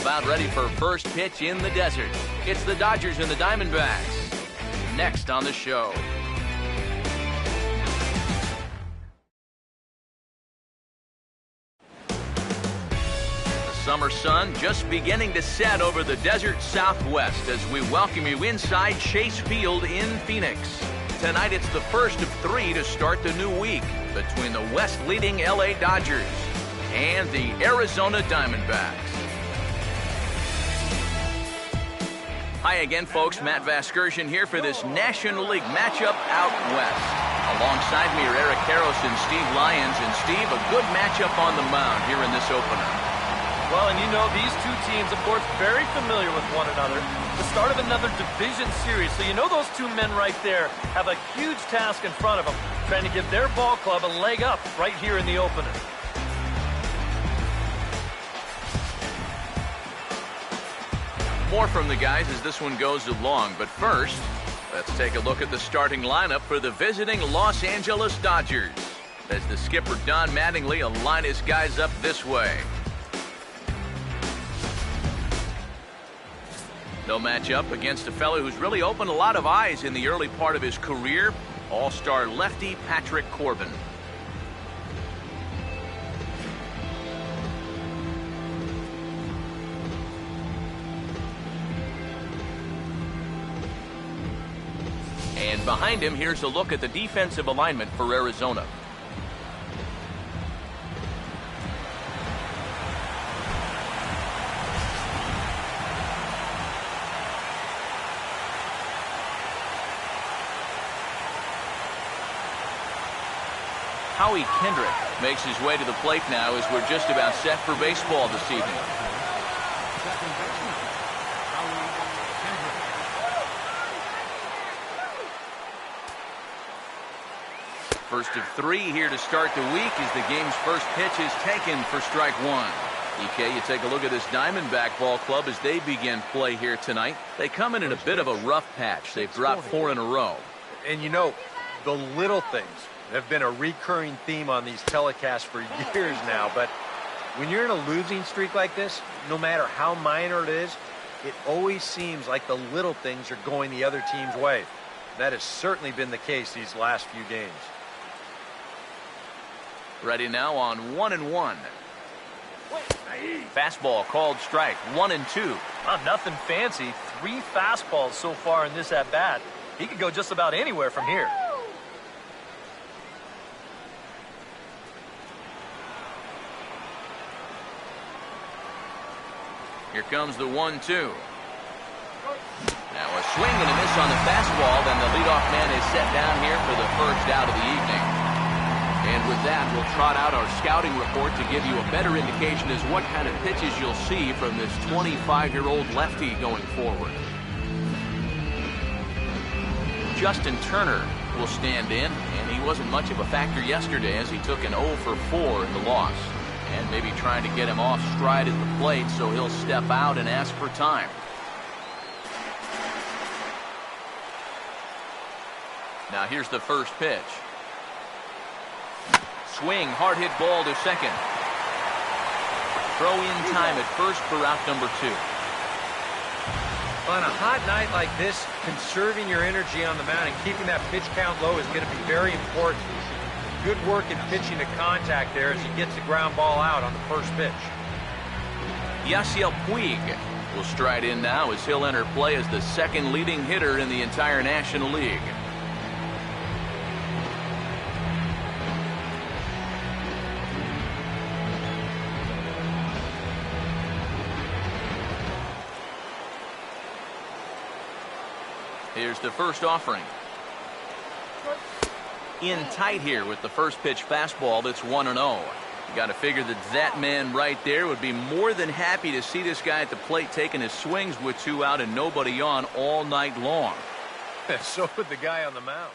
about ready for first pitch in the desert. It's the Dodgers and the Diamondbacks. Next on the show. The summer sun just beginning to set over the desert Southwest as we welcome you inside Chase Field in Phoenix. Tonight it's the first of 3 to start the new week between the West-leading LA Dodgers and the Arizona Diamondbacks. Hi again, folks. Matt Vasgersian here for this National League matchup out west. Alongside me are Eric Karros and Steve Lyons. And Steve, a good matchup on the mound here in this opener. Well, and you know, these two teams, of course, very familiar with one another. The start of another division series. So you know those two men right there have a huge task in front of them, trying to give their ball club a leg up right here in the opener. More from the guys as this one goes along, but first, let's take a look at the starting lineup for the visiting Los Angeles Dodgers. As the skipper Don Mattingly will line his guys up this way. They'll match up against a fellow who's really opened a lot of eyes in the early part of his career, all-star lefty Patrick Corbin. And behind him, here's a look at the defensive alignment for Arizona. Howie Kendrick makes his way to the plate now as we're just about set for baseball this evening. First of 3 here to start the week as the game's first pitch is taken for strike 1. EK, you take a look at this Diamondback ball club as they begin play here tonight. They come in a bit of a rough patch. They've dropped 4 in a row. And you know, the little things have been a recurring theme on these telecasts for years now. But when you're in a losing streak like this, no matter how minor it is, it always seems like the little things are going the other team's way. That has certainly been the case these last few games. Ready now on 1-1. Fastball called strike, 1-2. Well, nothing fancy. 3 fastballs so far in this at-bat. He could go just about anywhere from here. Here comes the 1-2. Now a swing and a miss on the fastball, then the leadoff man is set down here for the first out of the evening. And with that, we'll trot out our scouting report to give you a better indication as what kind of pitches you'll see from this 25-year-old lefty going forward. Justin Turner will stand in, and he wasn't much of a factor yesterday as he took an 0 for 4 in the loss. And maybe trying to get him off stride at the plate, so he'll step out and ask for time. Now here's the first pitch. Swing, hard hit ball to second. Throw in time at first for out number 2. On a hot night like this, conserving your energy on the mound and keeping that pitch count low is going to be very important. Good work in pitching to contact there as he gets the ground ball out on the first pitch. Yasiel Puig will stride in now as he'll enter play as the second leading hitter in the entire National League. Here's the first offering. In tight here with the first pitch fastball that's 1-0. You got to figure that man right there would be more than happy to see this guy at the plate taking his swings with 2 out and nobody on all night long. So would the guy on the mound.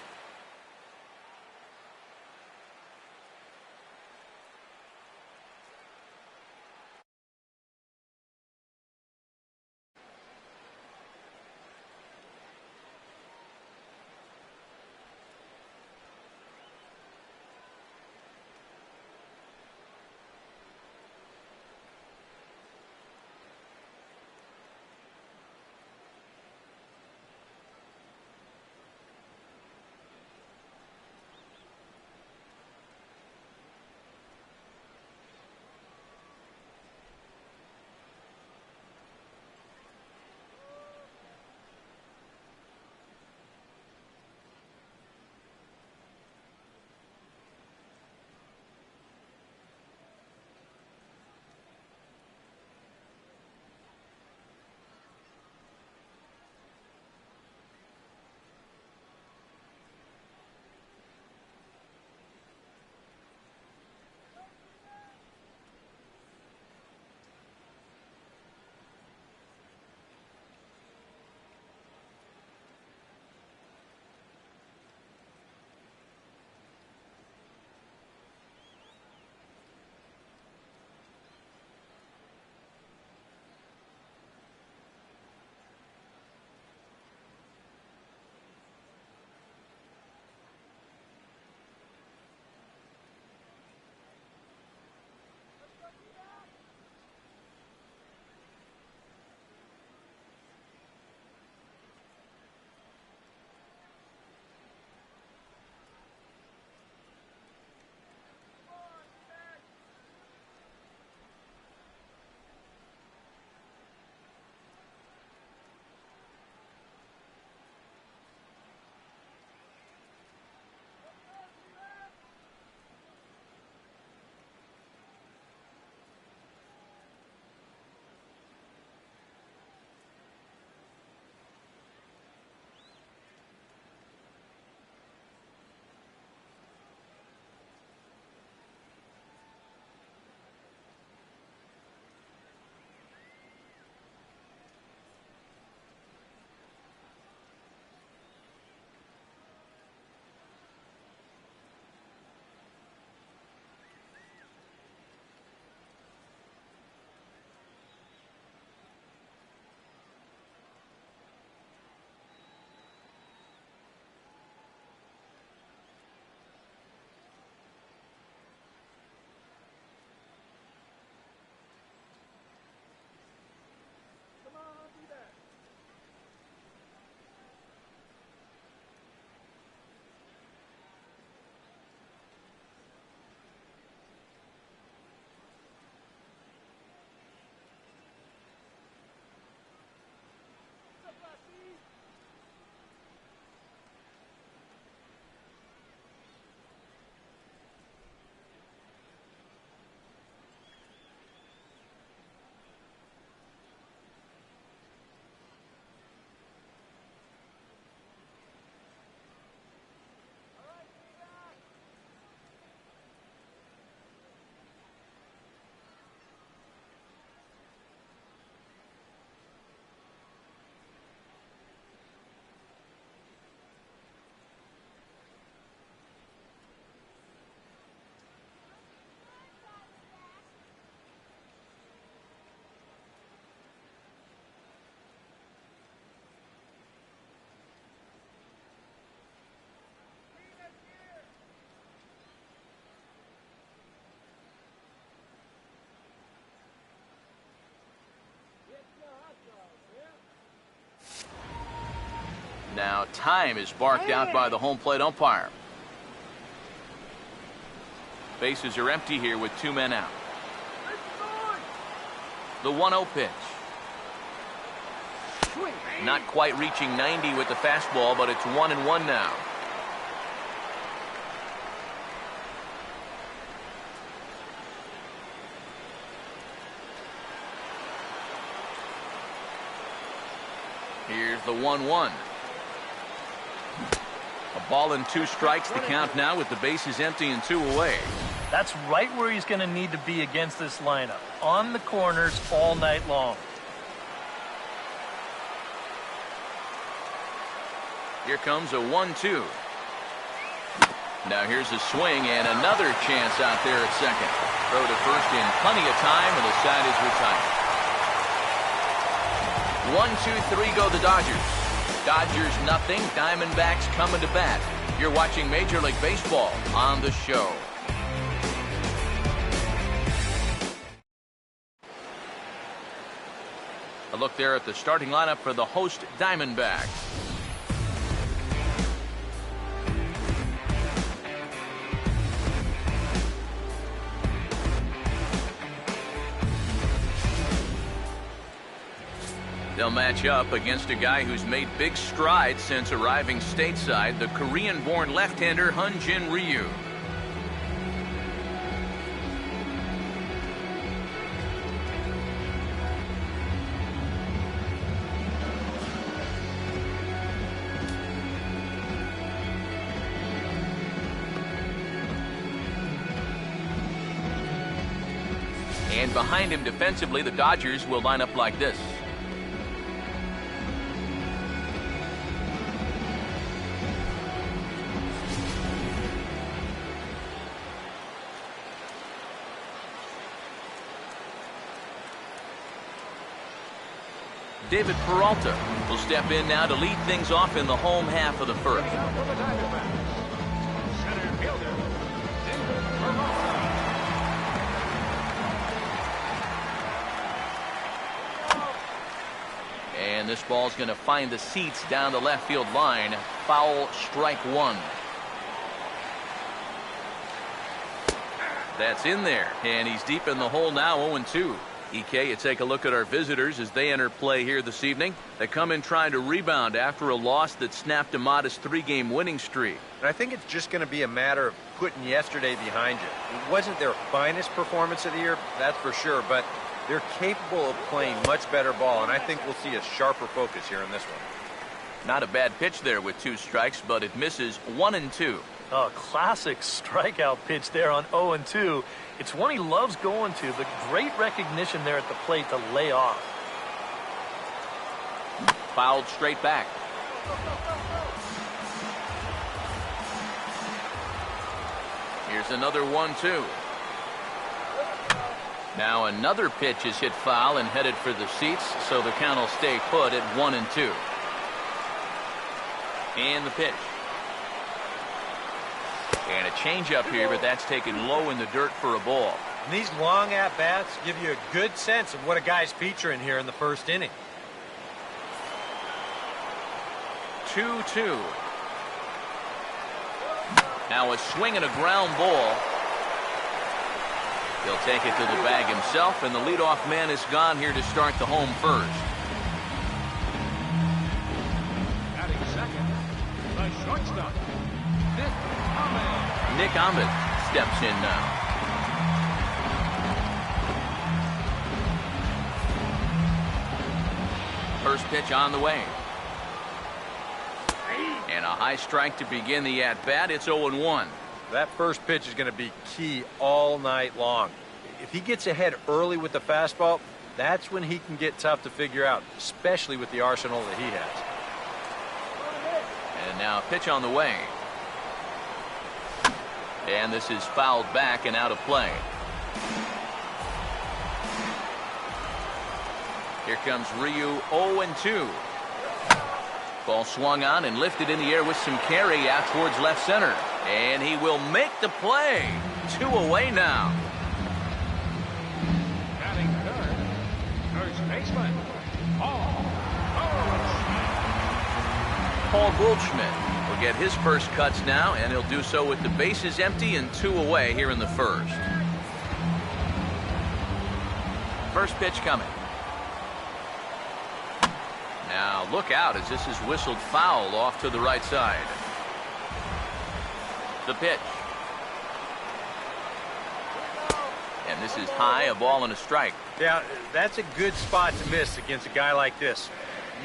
Now time is barked out by the home plate umpire. Bases are empty here with 2 men out. The 1-0 pitch. Not quite reaching 90 with the fastball, but it's 1-1 now. Here's the 1-1. A ball and 2 strikes, the count now with the bases empty and 2 away. That's right where he's going to need to be against this lineup. On the corners all night long. Here comes a 1-2. Now here's a swing and another chance out there at second. Throw to first in plenty of time, and the side is retired. 1-2-3 go the Dodgers. Dodgers nothing. Diamondbacks coming to bat. You're watching Major League Baseball on the show. A look there at the starting lineup for the host Diamondbacks. They'll match up against a guy who's made big strides since arriving stateside, the Korean-born left-hander Hyun-Jin Ryu. And behind him defensively, the Dodgers will line up like this. David Peralta will step in now to lead things off in the home half of the first. And this ball's going to find the seats down the left field line. Foul, strike 1. That's in there, and he's deep in the hole now, 0-2. EK, you take a look at our visitors as they enter play here this evening. They come in trying to rebound after a loss that snapped a modest 3-game winning streak. And I think it's just going to be a matter of putting yesterday behind you. It wasn't their finest performance of the year, that's for sure, but they're capable of playing much better ball, and I think we'll see a sharper focus here in this one. Not a bad pitch there with 2 strikes, but it misses 1-2. A classic strikeout pitch there on 0-2. It's one he loves going to, but great recognition there at the plate to lay off. Fouled straight back. Here's another 1-2. Now another pitch is hit foul and headed for the seats, so the count will stay put at 1-2. And the pitch. And a changeup here, but that's taken low in the dirt for a ball. And these long at-bats give you a good sense of what a guy's featuring here in the first inning. 2-2. Now a swing and a ground ball. He'll take it to the bag himself, and the leadoff man is gone here to start the home first. Batting second, the shortstop, Nick Ahmed steps in now. First pitch on the way. And a high strike to begin the at-bat. It's 0-1. That first pitch is going to be key all night long. If he gets ahead early with the fastball, that's when he can get tough to figure out, especially with the arsenal that he has. And now a pitch on the way. And this is fouled back and out of play. Here comes Ryu, 0-2. Ball swung on and lifted in the air with some carry out towards left center. And he will make the play. 2 away now. batting third, first baseman, Paul. Paul Goldschmidt will get his first cuts now, and he'll do so with the bases empty and 2 away here in the first. First pitch coming. Now look out as this is whistled foul off to the right side. The pitch. And this is high, a ball and a strike. Yeah, that's a good spot to miss against a guy like this.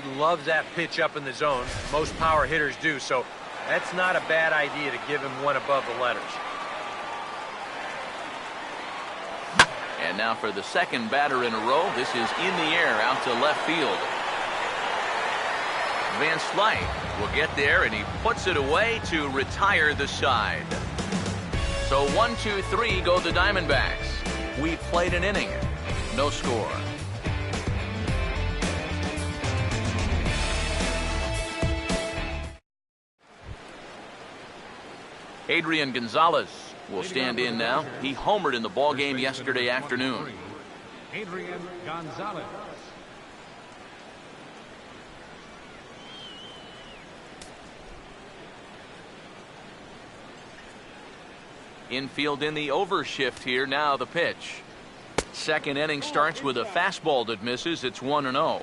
He loves that pitch up in the zone. Most power hitters do, so that's not a bad idea to give him one above the letters. And now for the second batter in a row. This is in the air out to left field. Van Slyke will get there, and he puts it away to retire the side. So 1, 2, 3 go the Diamondbacks. We played an inning. No score. Adrian Gonzalez will stand in now. He homered in the ballgame yesterday afternoon. Adrian Gonzalez. Infield in the overshift here. Now the pitch. Second inning starts with a fastball that misses. It's 1-0.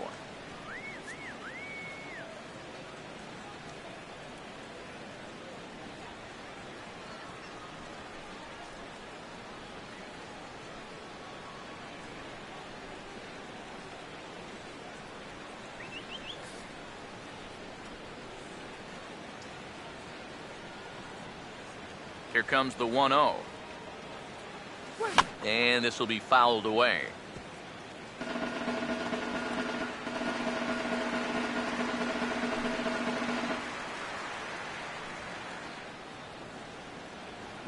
Here comes the 1-0. And this will be fouled away.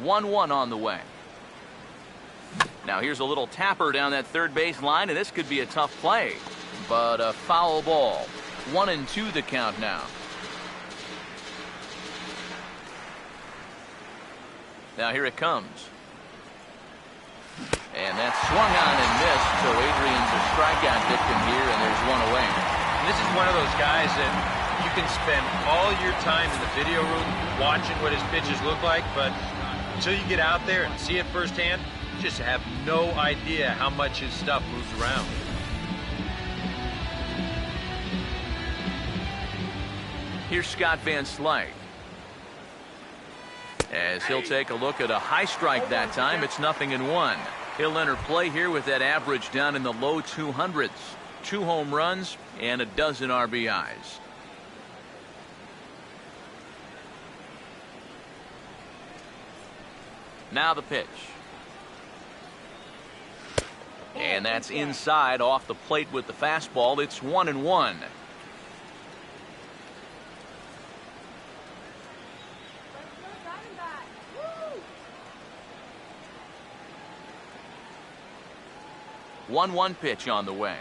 One on the way. Now here's a little tapper down that third base line, and this could be a tough play. But a foul ball. 1-2 the count now. Now here it comes. And that's swung on and missed, so Adrian's a strikeout victim here, and there's 1 away. And this is one of those guys that you can spend all your time in the video room watching what his pitches look like, but until you get out there and see it firsthand, you just have no idea how much his stuff moves around. Here's Scott Van Slyke. As he'll take a look at a high strike that time. It's 0-1. He'll enter play here with that average down in the low 200s. 2 home runs and a dozen RBIs. Now the pitch. And that's inside off the plate with the fastball. It's 1-1. One pitch on the way.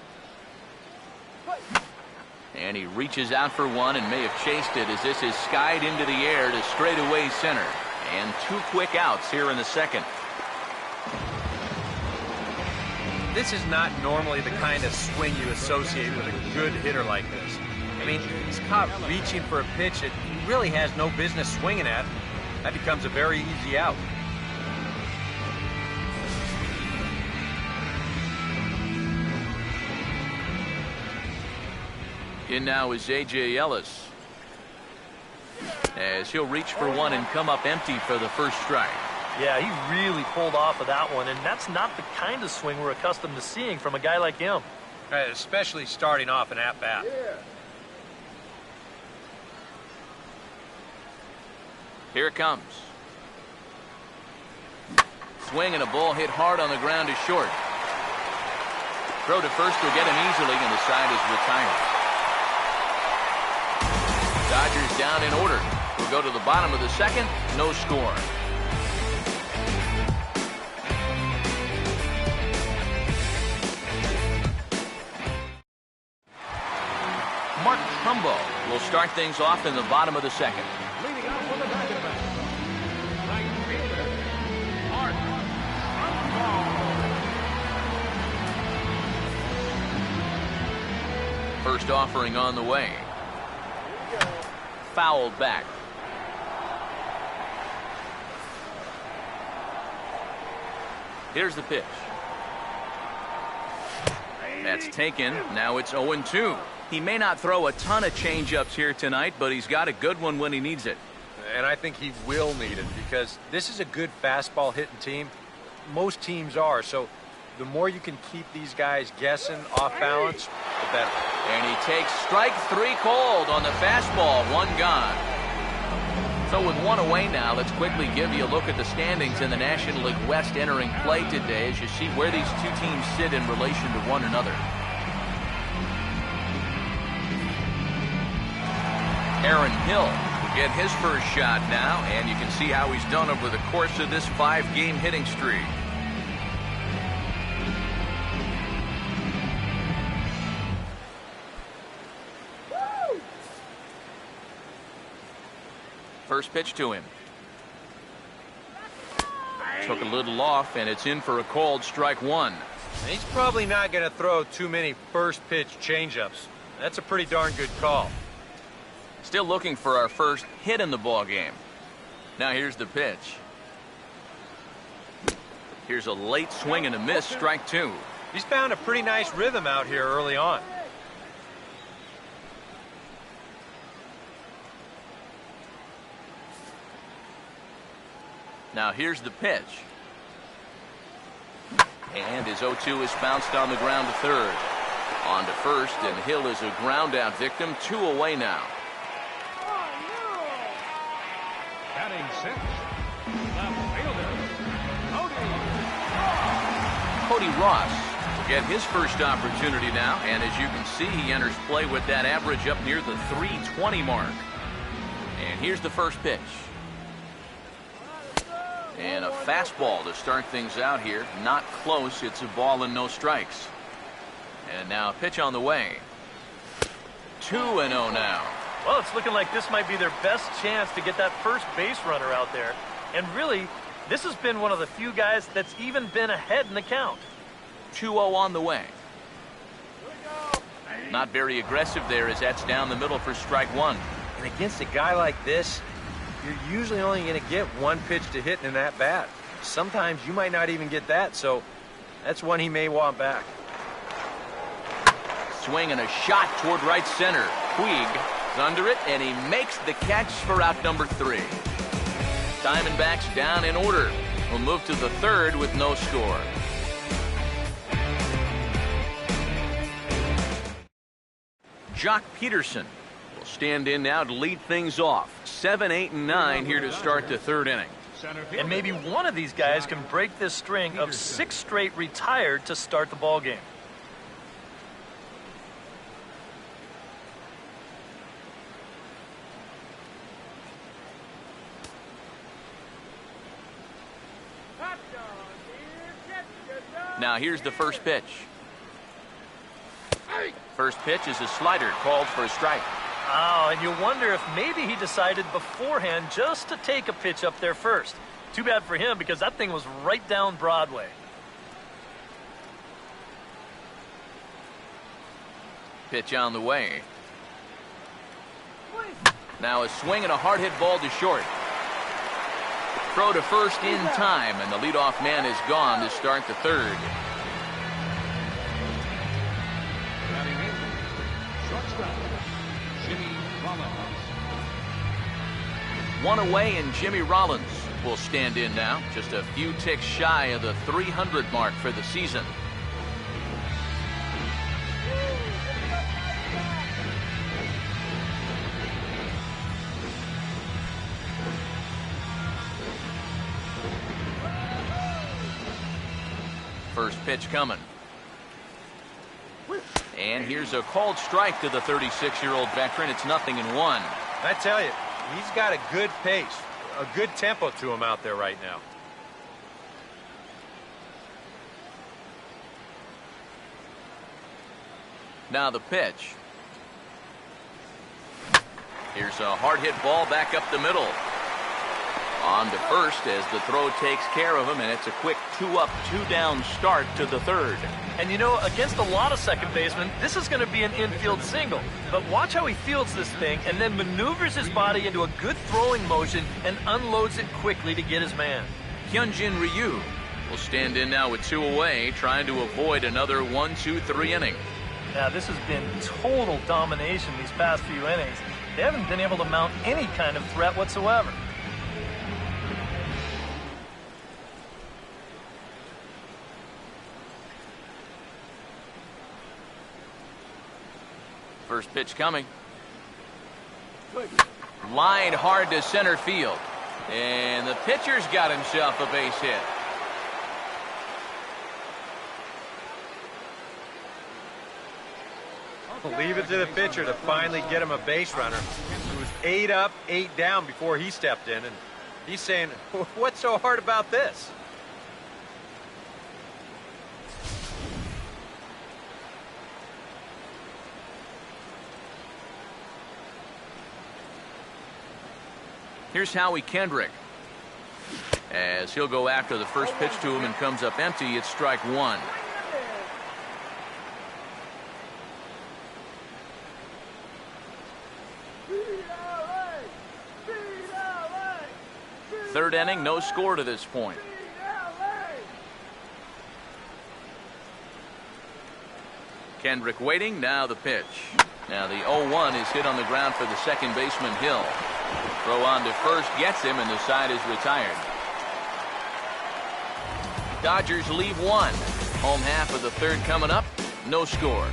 And he reaches out for one and may have chased it as this is skied into the air to straightaway center. And 2 quick outs here in the second. This is not normally the kind of swing you associate with a good hitter like this. I mean, he's caught reaching for a pitch that he really has no business swinging at. That becomes a very easy out. In now is A.J. Ellis. As he'll reach for one and come up empty for the first strike. Yeah, he really pulled off of that one, and that's not the kind of swing we're accustomed to seeing from a guy like him. Especially starting off an at-bat. Here it comes. Swing and a ball hit hard on the ground to short. Throw to first will get him easily, and the side is retired. Dodgers down in order. We'll go to the bottom of the second. No score. Mark Trumbo will start things off in the bottom of the second. Leading out for the Diamondbacks, right fielder, Mark Trumbo. First offering on the way. fouled back. Here's the pitch. That's taken. Now it's 0-2. He may not throw a ton of changeups here tonight, but he's got a good one when he needs it. And I think he will need it because this is a good fastball hitting team. Most teams are. So the more you can keep these guys guessing off balance, the better. And he takes strike 3 called on the fastball. 1 gone. So with 1 away now, let's quickly give you a look at the standings in the National League West entering play today as you see where these two teams sit in relation to one another. Aaron Hill will get his first shot now, and you can see how he's done over the course of this 5-game hitting streak. First pitch to him. Took a little off, and it's in for a called strike 1. He's probably not going to throw too many first pitch changeups. That's a pretty darn good call. Still looking for our first hit in the ball game. Now here's the pitch. Here's a late swing and a miss, strike 2. He's found a pretty nice rhythm out here early on. Now here's the pitch. And his 0-2 is bounced on the ground to third. On to first, and Hill is a ground out victim. 2 away now. Batting 6, left fielder, Cody Ross will get his first opportunity now, and as you can see, he enters play with that average up near the 320 mark. And here's the first pitch. And a fastball to start things out here. Not close. It's a ball and no strikes. And now a pitch on the way. 2-0 now. Well, it's looking like this might be their best chance to get that first base runner out there. And really, this has been one of the few guys that's even been ahead in the count. 2-0 on the way. Not very aggressive there as that's down the middle for strike 1. And against a guy like this, you're usually only going to get 1 pitch to hit in that bat. Sometimes you might not even get that, so that's one he may want back. Swing and a shot toward right center. Puig is under it, and he makes the catch for out number 3. Diamondbacks down in order. We'll move to the third with no score. Jock Peterson will stand in now to lead things off. 7, 8, and 9 here to start the third inning. And maybe one of these guys can break this string of 6 straight retired to start the ball game. Now here's the first pitch. First pitch is a slider called for a strike. Oh, and you wonder if maybe he decided beforehand just to take a pitch up there first. Too bad for him because that thing was right down Broadway. Pitch on the way. Now a swing and a hard hit ball to short. Throw to first in time, and the leadoff man is gone to start the third. batting in, shortstop, Jimmy Rollins. 1 away, and Jimmy Rollins will stand in now, just a few ticks shy of the 300 mark for the season. First pitch coming. And here's a called strike to the 36-year-old veteran. It's 0-1. I tell you, he's got a good pace, a good tempo to him out there right now. Now the pitch. Here's a hard hit ball back up the middle. On to first as the throw takes care of him, and it's a quick 2-up, 2-down start to the third. And you know, against a lot of second basemen, this is going to be an infield single. But watch how he fields this thing and then maneuvers his body into a good throwing motion and unloads it quickly to get his man. Hyunjin Ryu will stand in now with 2 away, trying to avoid another 1-2-3 inning. Now, this has been total domination these past few innings. They haven't been able to mount any kind of threat whatsoever. First pitch coming. Line hard to center field. And the pitcher's got himself a base hit. Leave it to the pitcher to finally get him a base runner. He was 8 up, 8 down before he stepped in, and he's saying, what's so hard about this? Here's Howie Kendrick. As he'll go after the first pitch to him and comes up empty, it's strike 1. Third inning, no score to this point. Kendrick waiting, now the pitch. Now the 0-1 is hit on the ground for the second baseman, Hill. Throw on to first, gets him, and the side is retired. Dodgers leave 1. Home half of the third coming up, no score.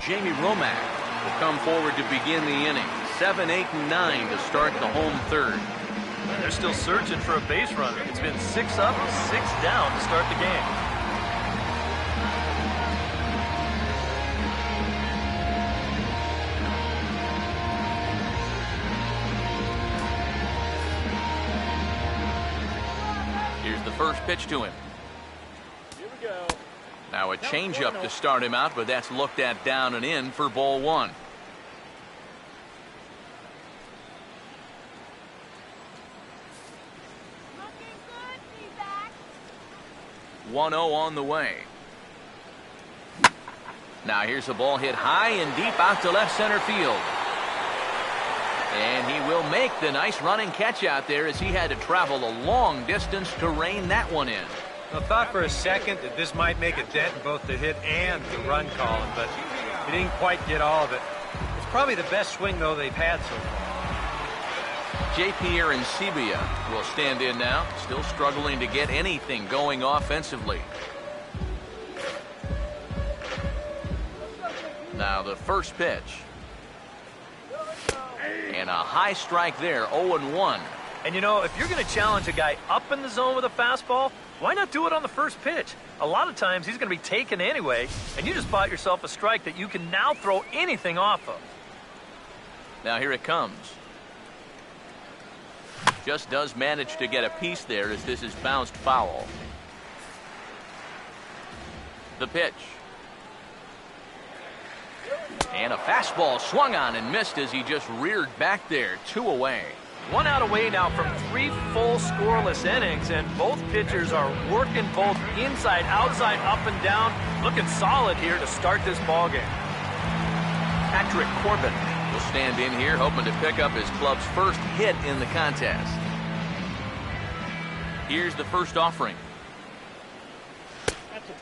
Jamie Romack will come forward to begin the inning. 7, 8, and 9 to start the home third. And they're still searching for a base runner. It's been 6 up, 6 down to start the game. Here's the first pitch to him. Now a changeup to start him out, but that's looked at down and in for ball 1. 1-0 on the way. Now here's a ball hit high and deep out to left center field. And he will make the nice running catch out there as he had to travel a long distance to rein that one in. I thought for a second that this might make a dent in both the hit and the run column, but he didn't quite get all of it. It's probably the best swing, though, they've had so far. J.P. Arancibia will stand in now, still struggling to get anything going offensively. Now the first pitch. And a high strike there, 0-1. And you know, if you're going to challenge a guy up in the zone with a fastball, why not do it on the first pitch? A lot of times he's going to be taken anyway, and you just bought yourself a strike that you can now throw anything off of. Now here it comes. Just does manage to get a piece there as this is bounced foul. The pitch. And a fastball swung on and missed as he just reared back there. 2 away. 1 out away now from 3 full scoreless innings, and both pitchers are working both inside, outside, up and down. Looking solid here to start this ball game. Patrick Corbin will stand in here, hoping to pick up his club's first hit in the contest. Here's the first offering.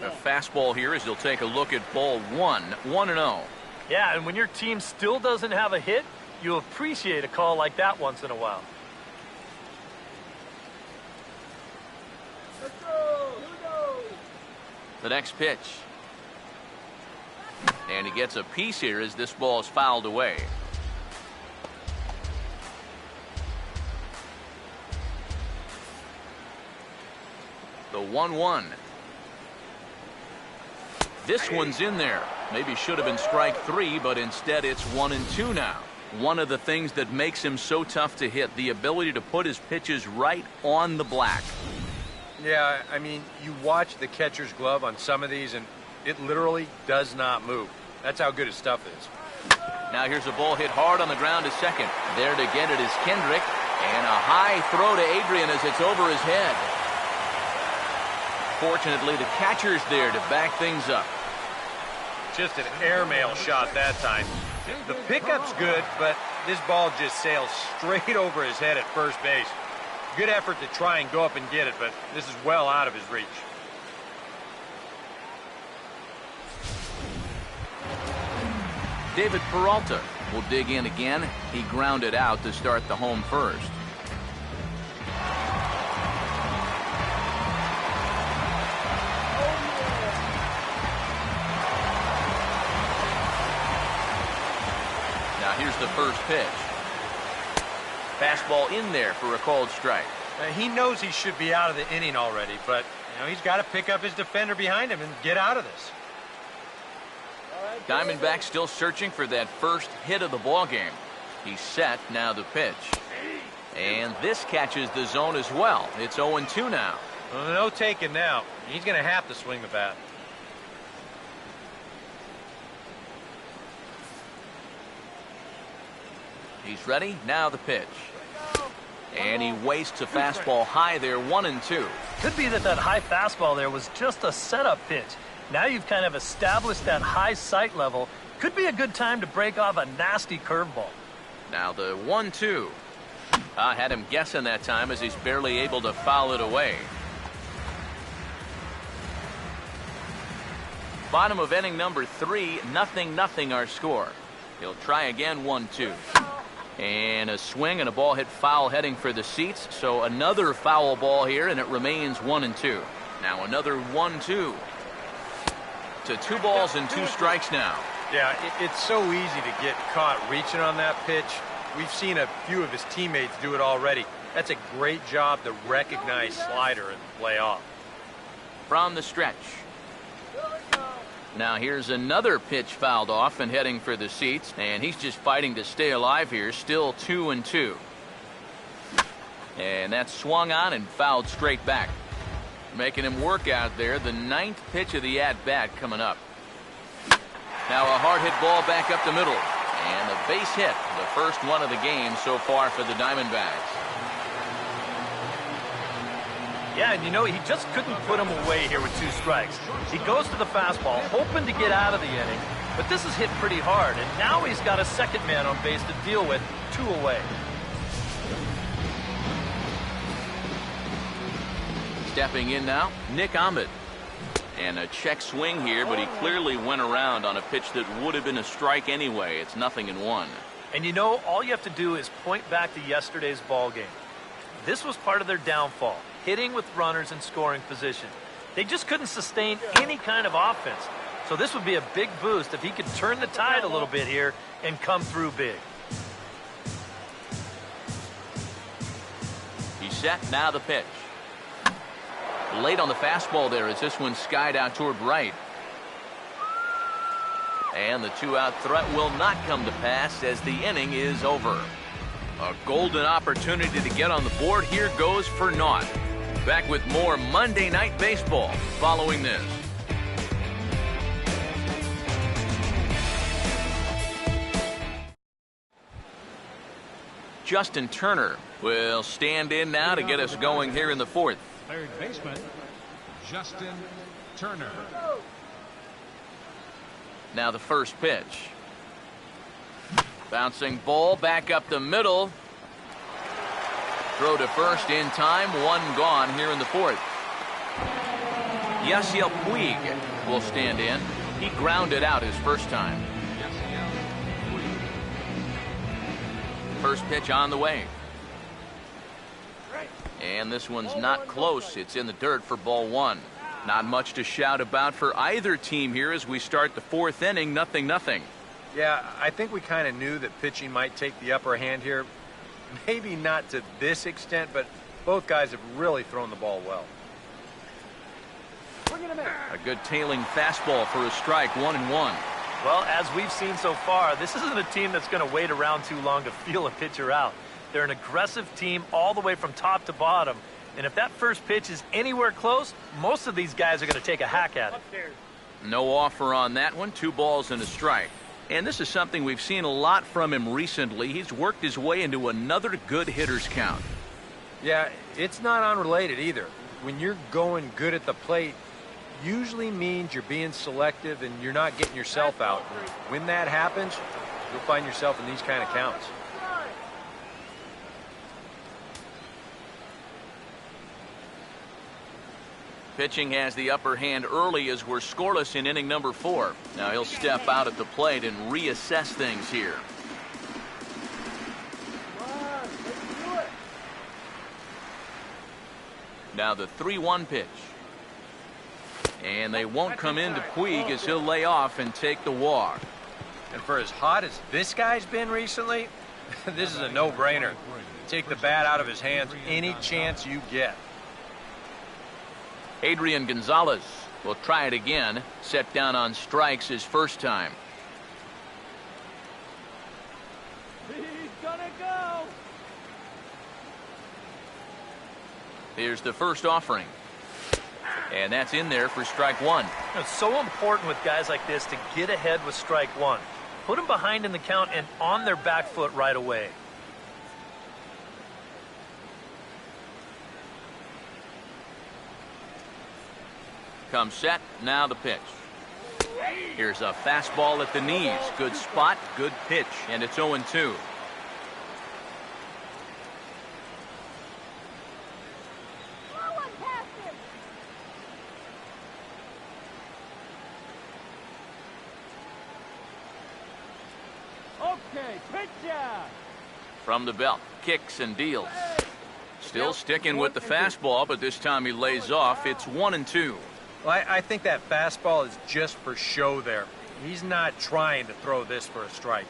A fastball here as he'll take a look at ball 1, 1-0. Yeah, and when your team still doesn't have a hit, you appreciate a call like that once in a while. Let's go. Here we go. The next pitch. And he gets a piece here as this ball is fouled away. The 1-1. This one's in there. Maybe should have been strike 3, but instead it's 1-2 now. One of the things that makes him so tough to hit, the ability to put his pitches right on the black. Yeah, I mean, you watch the catcher's glove on some of these, and it literally does not move. That's how good his stuff is. Now here's a ball hit hard on the ground to second. There to get it is Kendrick. And a high throw to Adrian as it's over his head. Fortunately, the catcher's there to back things up. Just an airmail shot that time. The pickup's good, but this ball just sails straight over his head at first base. Good effort to try and go up and get it, but this is well out of his reach. David Peralta will dig in again. He grounded out to start the home first. Now here's the first pitch. Fastball in there for a called strike. He knows he should be out of the inning already, but he's got to pick up his defender behind him and get out of this. Diamondback still searching for that first hit of the ball game. He's set. Now the pitch. And this catches the zone as well. It's 0-2 now. Well, no taking now. He's going to have to swing the bat. He's ready. Now the pitch. And he wastes a fastball high there, 1-2. Could be that high fastball there was just a setup pitch. Now you've kind of established that high sight level. Could be a good time to break off a nasty curveball. Now the 1-2. I had him guessing that time as he's barely able to foul it away. Bottom of inning number 3, 0-0 our score. He'll try again, 1-2. And a swing and a ball hit foul heading for the seats. So another foul ball here, and it remains 1-2. Now another 1-2. To 2 balls and 2 strikes now. Yeah, it's so easy to get caught reaching on that pitch. We've seen a few of his teammates do it already. That's a great job to recognize slider and play off. From the stretch. Now here's another pitch fouled off and heading for the seats, and he's just fighting to stay alive here. Still 2-2. And that's swung on and fouled straight back. Making him work out there. The 9th pitch of the at-bat coming up. Now a hard hit ball back up the middle. And a base hit. The first one of the game so far for the Diamondbacks. Yeah, and he just couldn't put him away here with 2 strikes. He goes to the fastball, hoping to get out of the inning. But this is hit pretty hard. And now he's got a second man on base to deal with. 2 away. Stepping in now, Nick Ahmed. And a check swing here, but he clearly went around on a pitch that would have been a strike anyway. It's 0-1. And all you have to do is point back to yesterday's ball game. This was part of their downfall, hitting with runners in scoring position. They just couldn't sustain any kind of offense. So this would be a big boost if he could turn the tide a little bit here and come through big. He's set. Now the pitch. Late on the fastball there as this one skied out toward right. And the 2-out threat will not come to pass as the inning is over. A golden opportunity to get on the board here goes for naught. Back with more Monday Night Baseball following this. Justin Turner will stand in now to get us going here in the 4th. Third baseman, Justin Turner. Now the first pitch. Bouncing ball back up the middle. Throw to first in time. 1 gone here in the 4th. Yasiel Puig will stand in. He grounded out his first time. First pitch on the way. And this one's not close. It's in the dirt for ball 1. Not much to shout about for either team here as we start the 4th inning. 0-0. Yeah, I think we kind of knew that pitching might take the upper hand here. Maybe not to this extent, but both guys have really thrown the ball well. A good tailing fastball for a strike. 1-1. Well, as we've seen so far, this isn't a team that's going to wait around too long to feel a pitcher out. They're an aggressive team all the way from top to bottom. And if that first pitch is anywhere close, most of these guys are going to take a hack at it. No offer on that one. 2 balls and a strike. And this is something we've seen a lot from him recently. He's worked his way into another good hitter's count. Yeah, it's not unrelated either. When you're going good at the plate, usually means you're being selective and you're not getting yourself out. When that happens, you'll find yourself in these kind of counts. Pitching has the upper hand early as we're scoreless in inning number 4. Now he'll step out at the plate and reassess things here. Now the 3-1 pitch. And they won't come into Puig as he'll lay off and take the walk. And for as hot as this guy's been recently, this is a no-brainer. Take the bat out of his hands any chance you get. Adrian Gonzalez will try it again. Set down on strikes his first time. He's gonna go. Here's the first offering. And that's in there for strike 1. It's so important with guys like this to get ahead with strike 1. Put them behind in the count and on their back foot right away. Comes set, now the pitch. Here's a fastball at the knees. Good spot, good pitch, and it's 0-2. Okay, pitcher. From the belt, kicks and deals. Still sticking with the fastball, but this time he lays off. It's 1-2. Well, I think that fastball is just for show there. He's not trying to throw this for a strike.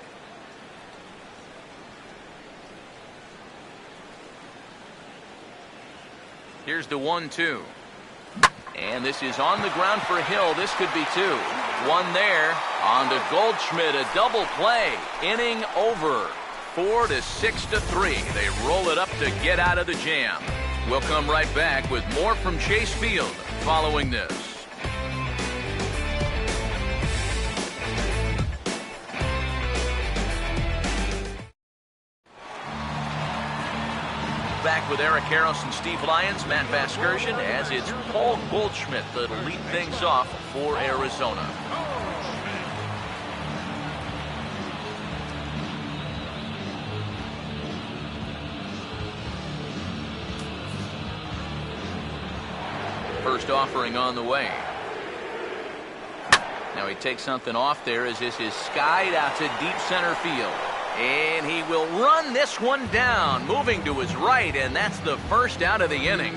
Here's the 1-2. And this is on the ground for Hill. This could be 2. 1 there. On to Goldschmidt, a double play. Inning over. 4-6-3. They roll it up to get out of the jam. We'll come right back with more from Chase Field following this. Back with Eric Harris and Steve Lyons, Matt Vasgersian, as it's Paul Goldschmidt that'll lead things off for Arizona. First offering on the way. Now he takes something off there as this is skied out to deep center field. And he will run this one down, moving to his right, and that's the first out of the inning.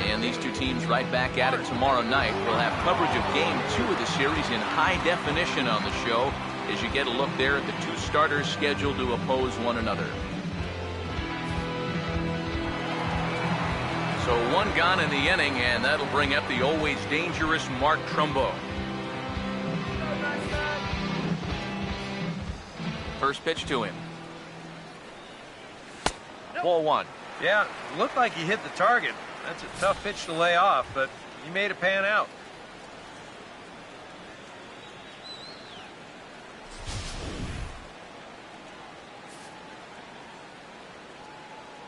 And these two teams right back at it tomorrow night. We'll have coverage of Game 2 of the series in high definition on the show as you get a look there at the 2 starters scheduled to oppose one another. So 1 gone in the inning, and that'll bring up the always dangerous Mark Trumbo. First pitch to him. Ball 1. Yeah, looked like he hit the target. That's a tough pitch to lay off, but he made it pan out.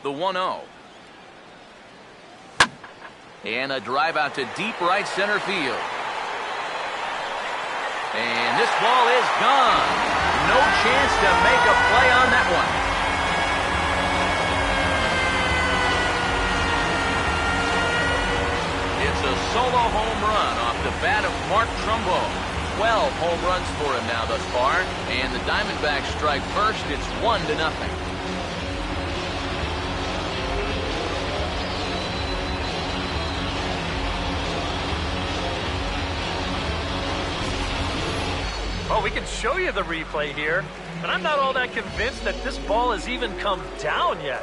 The 1-0. And a drive out to deep right center field. And this ball is gone. No chance to make a play on that one. It's a solo home run off the bat of Mark Trumbo. 12 home runs for him now thus far. And the Diamondbacks strike first. It's 1-0. Oh, we can show you the replay here, and I'm not all that convinced that this ball has even come down yet.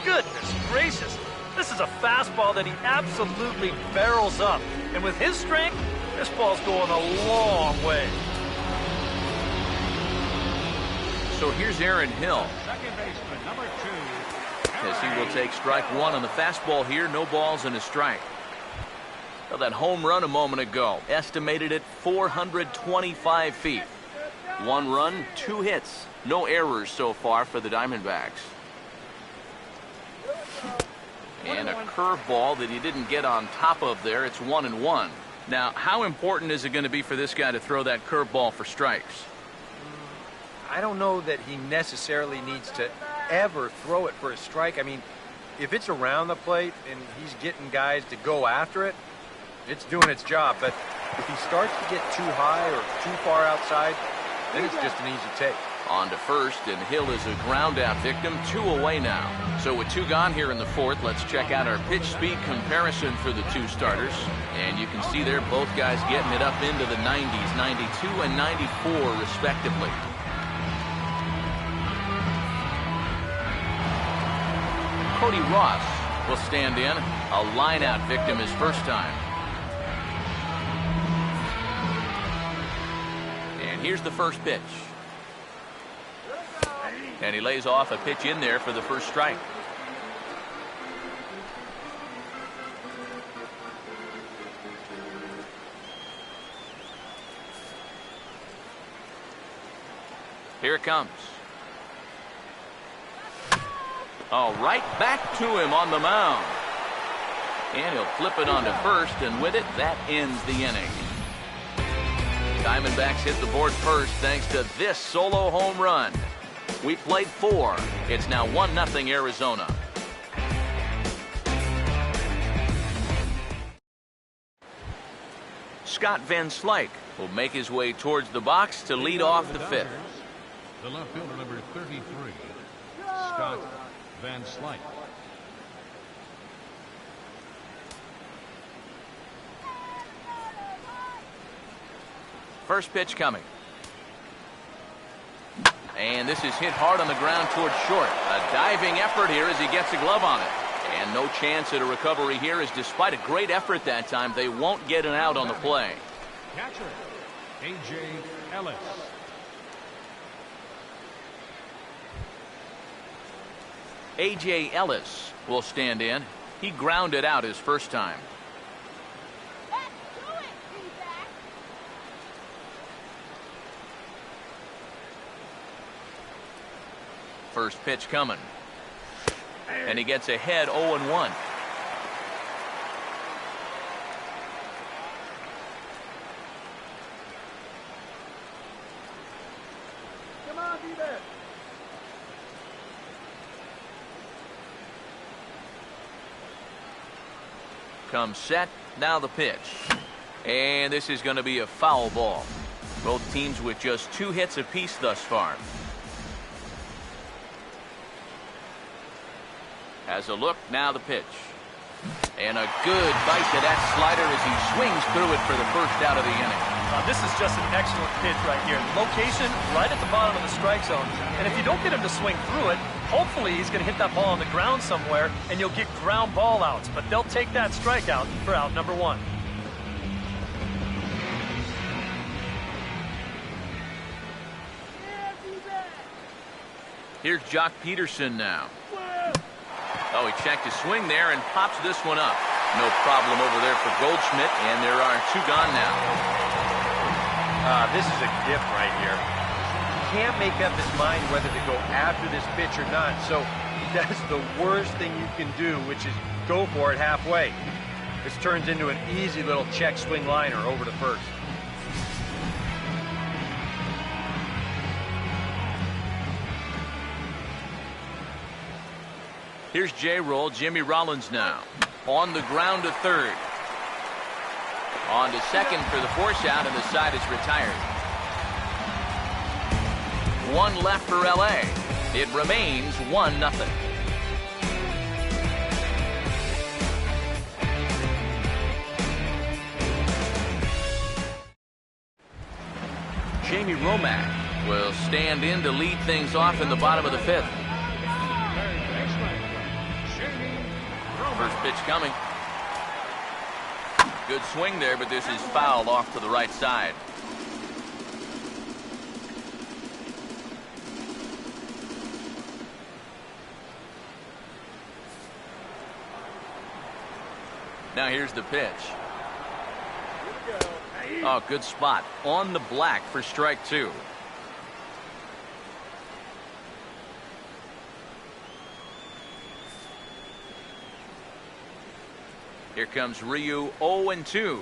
Goodness gracious. This is a fastball that he absolutely barrels up. And with his strength, this ball's going a long way. So here's Aaron Hill. Second baseman, number 2. As he will take strike 1 on the fastball here. No balls and a strike. Well, that home run a moment ago, estimated at 425 feet. 1 run, 2 hits. No errors so far for the Diamondbacks. And a curveball that he didn't get on top of there. It's 1-1. Now, how important is it going to be for this guy to throw that curveball for strikes? I don't know that he necessarily needs to ever throw it for a strike. I mean, if it's around the plate and he's getting guys to go after it, it's doing its job. But if he starts to get too high or too far outside, then it's just an easy take. On to first, and Hill is a ground-out victim, 2 away now. So with 2 gone here in the 4th, let's check out our pitch speed comparison for the 2 starters. And you can see there both guys getting it up into the 90s, 92 and 94 respectively. Cody Ross will stand in, a line-out victim his first time. And here's the first pitch. And he lays off a pitch in there for the first strike. Here it comes. Oh, right back to him on the mound. And he'll flip it onto first, and with it, that ends the inning. Diamondbacks hit the board first thanks to this solo home run. We played 4. It's now 1-0 Arizona. Scott Van Slyke will make his way towards the box to lead off the 5th. The left fielder, number 33, Scott Van Slyke. First pitch coming. And this is hit hard on the ground towards short. A diving effort here as he gets a glove on it. And no chance at a recovery here, as despite a great effort that time, they won't get an out on the play. Catcher, A.J. Ellis. A.J. Ellis will stand in. He grounded out his first time. First pitch coming. And he gets ahead 0-1. Come on, be there. Comes set. Now the pitch. And this is going to be a foul ball. Both teams with just 2 hits apiece thus far. Has a look, now the pitch. And a good bite to that slider as he swings through it for the first out of the inning. This is just an excellent pitch right here. Location right at the bottom of the strike zone. And if you don't get him to swing through it, hopefully he's going to hit that ball on the ground somewhere and you'll get ground ball outs. But they'll take that strikeout for out number 1. Here's Jock Peterson now. Oh, he checked his swing there and pops this one up. No problem over there for Goldschmidt, and there are 2 gone now. This is a gift right here. He can't make up his mind whether to go after this pitch or not, so he does the worst thing you can do, which is go for it halfway. This turns into an easy little check swing liner over to first. Here's J-Roll, Jimmy Rollins now. On the ground to third. On to second for the force out, and the side is retired. 1 left for L.A. It remains 1-0. Jamie Romack will stand in to lead things off in the bottom of the 5th. First pitch coming. Good swing there, but this is fouled off to the right side. Now here's the pitch. Oh, good spot. On the black for strike two. Here comes Ryu, 0-2.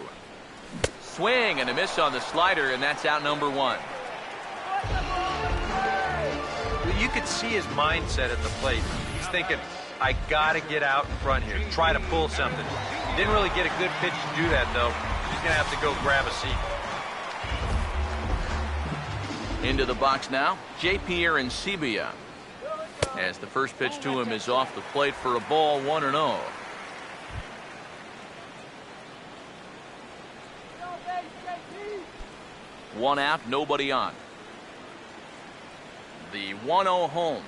Swing and a miss on the slider, and that's out number one. You could see his mindset at the plate. He's thinking, I gotta get out in front here, try to pull something. Didn't really get a good pitch to do that, though. He's gonna have to go grab a seat. Into the box now, J.P. Arencibia. As the first pitch to him is off the plate for a ball, 1-0. One out, nobody on. The 1-0 home.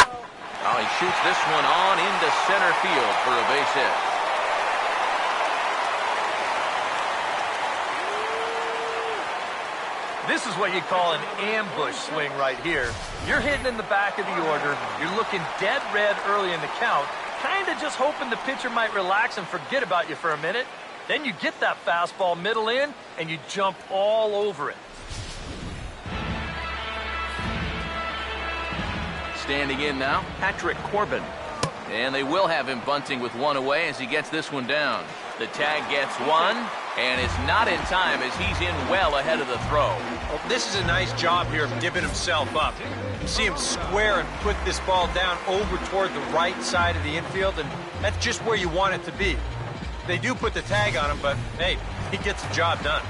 Oh, he shoots this one on into center field for a base hit. This is what you call an ambush swing right here. You're hitting in the back of the order. You're looking dead red early in the count, kind of just hoping the pitcher might relax and forget about you for a minute. Then you get that fastball middle in, and you jump all over it. Standing in now, Patrick Corbin. And they will have him bunting with one away as he gets this one down. The tag gets one, and it's not in time as he's in well ahead of the throw. Well, this is a nice job here of giving himself up. You see him square and put this ball down over toward the right side of the infield, and that's just where you want it to be. They do put the tag on him, but hey, he gets the job done.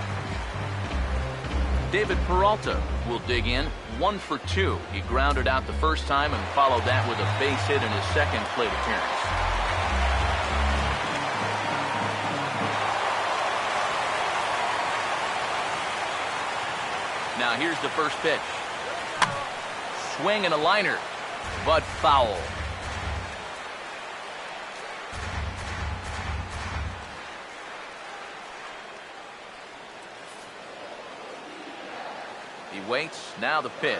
David Peralta will dig in, 1 for 2. He grounded out the first time and followed that with a base hit in his second plate appearance. Now here's the first pitch. Swing and a liner, but foul. He waits, now the pitch.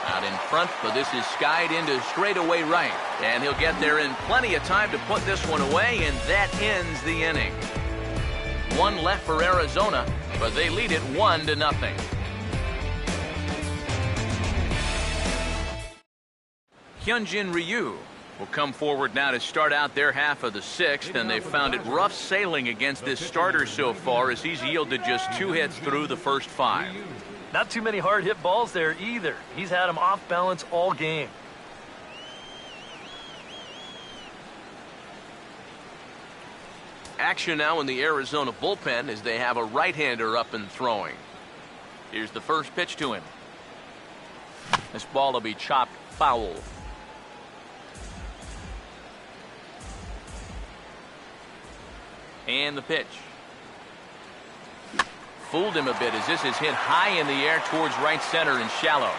Out in front, but this is skied into straightaway right. And he'll get there in plenty of time to put this one away, and that ends the inning. One left for Arizona, but they lead it 1-0. Hyunjin Ryu will come forward now to start out their half of the sixth, and they've found it rough sailing against this starter so far as he's yielded just 2 hits through the first 5. Not too many hard hit balls there either. He's had them off balance all game. Action now in the Arizona bullpen as they have a right-hander up and throwing. Here's the first pitch to him. This ball will be chopped foul. And the pitch. Fooled him a bit as this is hit high in the air towards right center and shallow.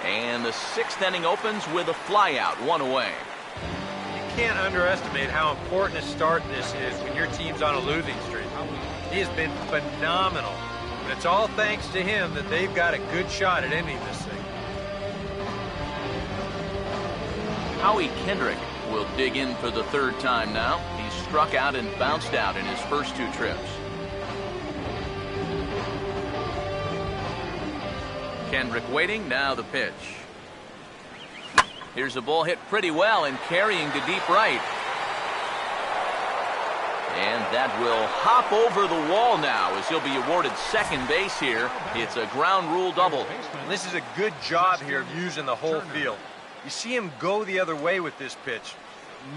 And the 6th inning opens with a flyout, 1 away. You can't underestimate how important a start this is when your team's on a losing streak. He has been phenomenal. And it's all thanks to him that they've got a good shot at ending this thing. Howie Kendrick will dig in for the 3rd time now. He's struck out and bounced out in his first 2 trips. Kendrick waiting, now the pitch. Here's a ball hit pretty well and carrying to deep right. And that will hop over the wall now as he'll be awarded second base here. It's a ground rule double. And this is a good job here of using the whole field. You see him go the other way with this pitch.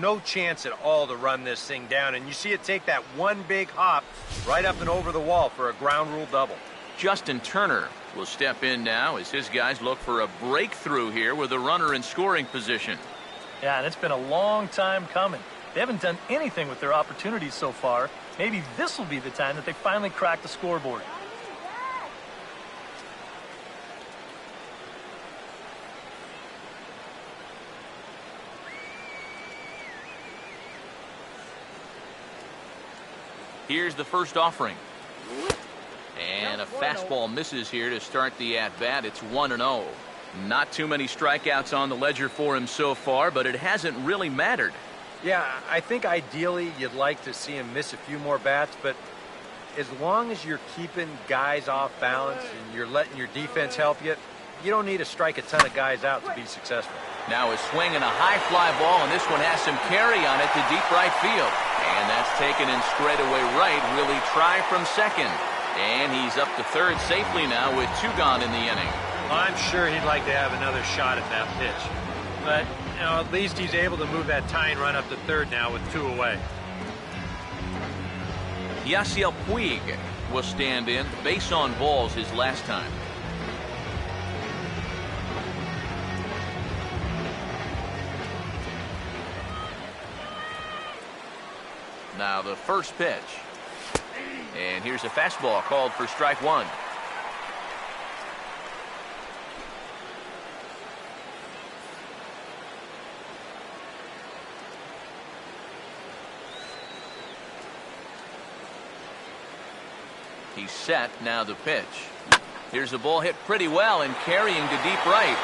No chance at all to run this thing down. And you see it take that one big hop right up and over the wall for a ground rule double. Justin Turner will step in now as his guys look for a breakthrough here with a runner in scoring position. Yeah, and it's been a long time coming. They haven't done anything with their opportunities so far. Maybe this will be the time that they finally crack the scoreboard. Here's the first offering. And a fastball misses here to start the at-bat. It's 1-0. Not too many strikeouts on the ledger for him so far, but it hasn't really mattered. Yeah, I think ideally you'd like to see him miss a few more bats, but as long as you're keeping guys off balance and you're letting your defense help you, you don't need to strike a ton of guys out to be successful. Now a swing and a high fly ball, and this one has some carry on it to deep right field. And that's taken in straightaway right. Will he try from second? And he's up to third safely now with 2 gone in the inning. Well, I'm sure he'd like to have another shot at that pitch. But, you know, at least he's able to move that tying run up to third now with 2 away. Yasiel Puig will stand in. Base on balls his last time. Now the first pitch. And here's a fastball called for strike 1. He's set. Now the pitch. Here's a ball hit pretty well and carrying to deep right.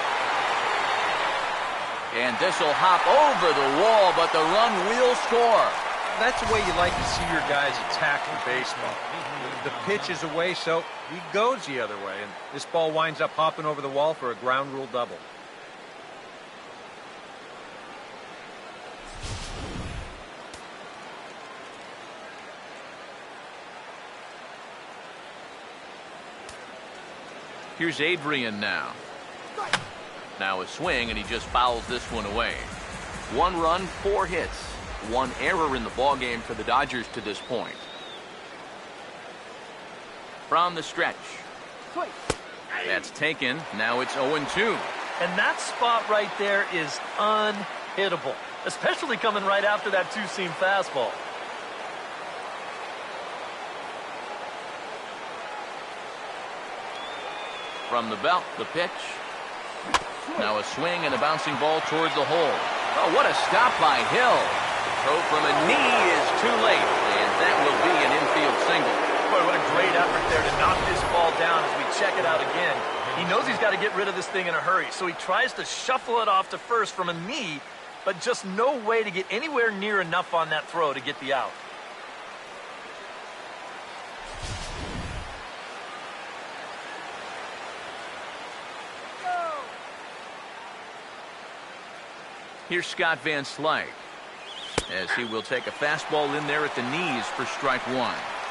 And this will hop over the wall, but the run will score. That's the way you like to see your guys attacking baseball. The pitch is away, so he goes the other way, and this ball winds up hopping over the wall for a ground rule double. Here's Adrian now. Now a swing, and he just fouls this one away. 1 run, 4 hits. 1 error in the ballgame for the Dodgers to this point. From the stretch. That's taken. Now it's 0-2. And that spot right there is unhittable, especially coming right after that 2-seam fastball. From the belt, the pitch. Now a swing and a bouncing ball towards the hole. Oh, what a stop by Hill. Throw from a knee is too late, and that will be an infield single. Boy, what a great effort there to knock this ball down as we check it out again. He knows he's got to get rid of this thing in a hurry, so he tries to shuffle it off to first from a knee, but just no way to get anywhere near enough on that throw to get the out. Here's Scott Van Slyke, as he will take a fastball in there at the knees for strike 1.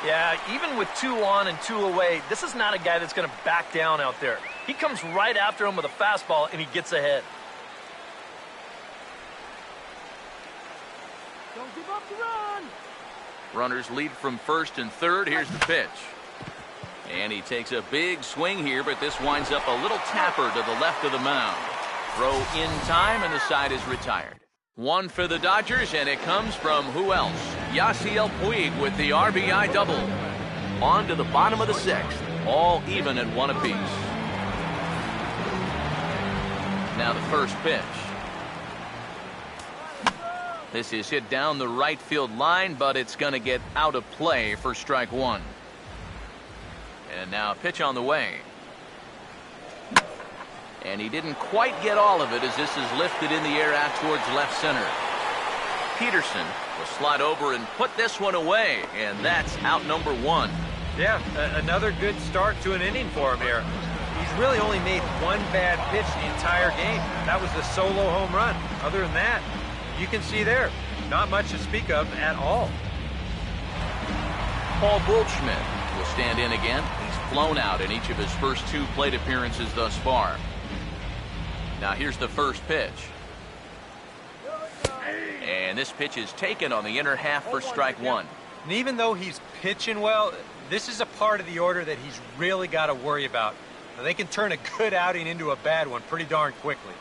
Yeah, even with 2 on and 2 away, this is not a guy that's going to back down out there. He comes right after him with a fastball, and he gets ahead. Don't give up the run. Runners lead from first and third. Here's the pitch. And he takes a big swing here, but this winds up a little tapper to the left of the mound. Throw in time, and the side is retired. 1 for the Dodgers, and it comes from who else? Yasiel Puig with the RBI double. On to the bottom of the 6th, all even at 1 apiece. Now the first pitch. This is hit down the right field line, but it's going to get out of play for strike 1. And now a pitch on the way. And he didn't quite get all of it as this is lifted in the air out towards left center. Peterson will slide over and put this one away, and that's out number 1. Yeah, another good start to an inning for him here. He's really only made 1 bad pitch the entire game. That was the solo home run. Other than that, you can see there, not much to speak of at all. Paul Goldschmidt will stand in again. He's flown out in each of his first 2 plate appearances thus far. Now here's the first pitch. And this pitch is taken on the inner half for strike 1. And even though he's pitching well, this is a part of the order that he's really got to worry about. Now, they can turn a good outing into a bad one pretty darn quickly.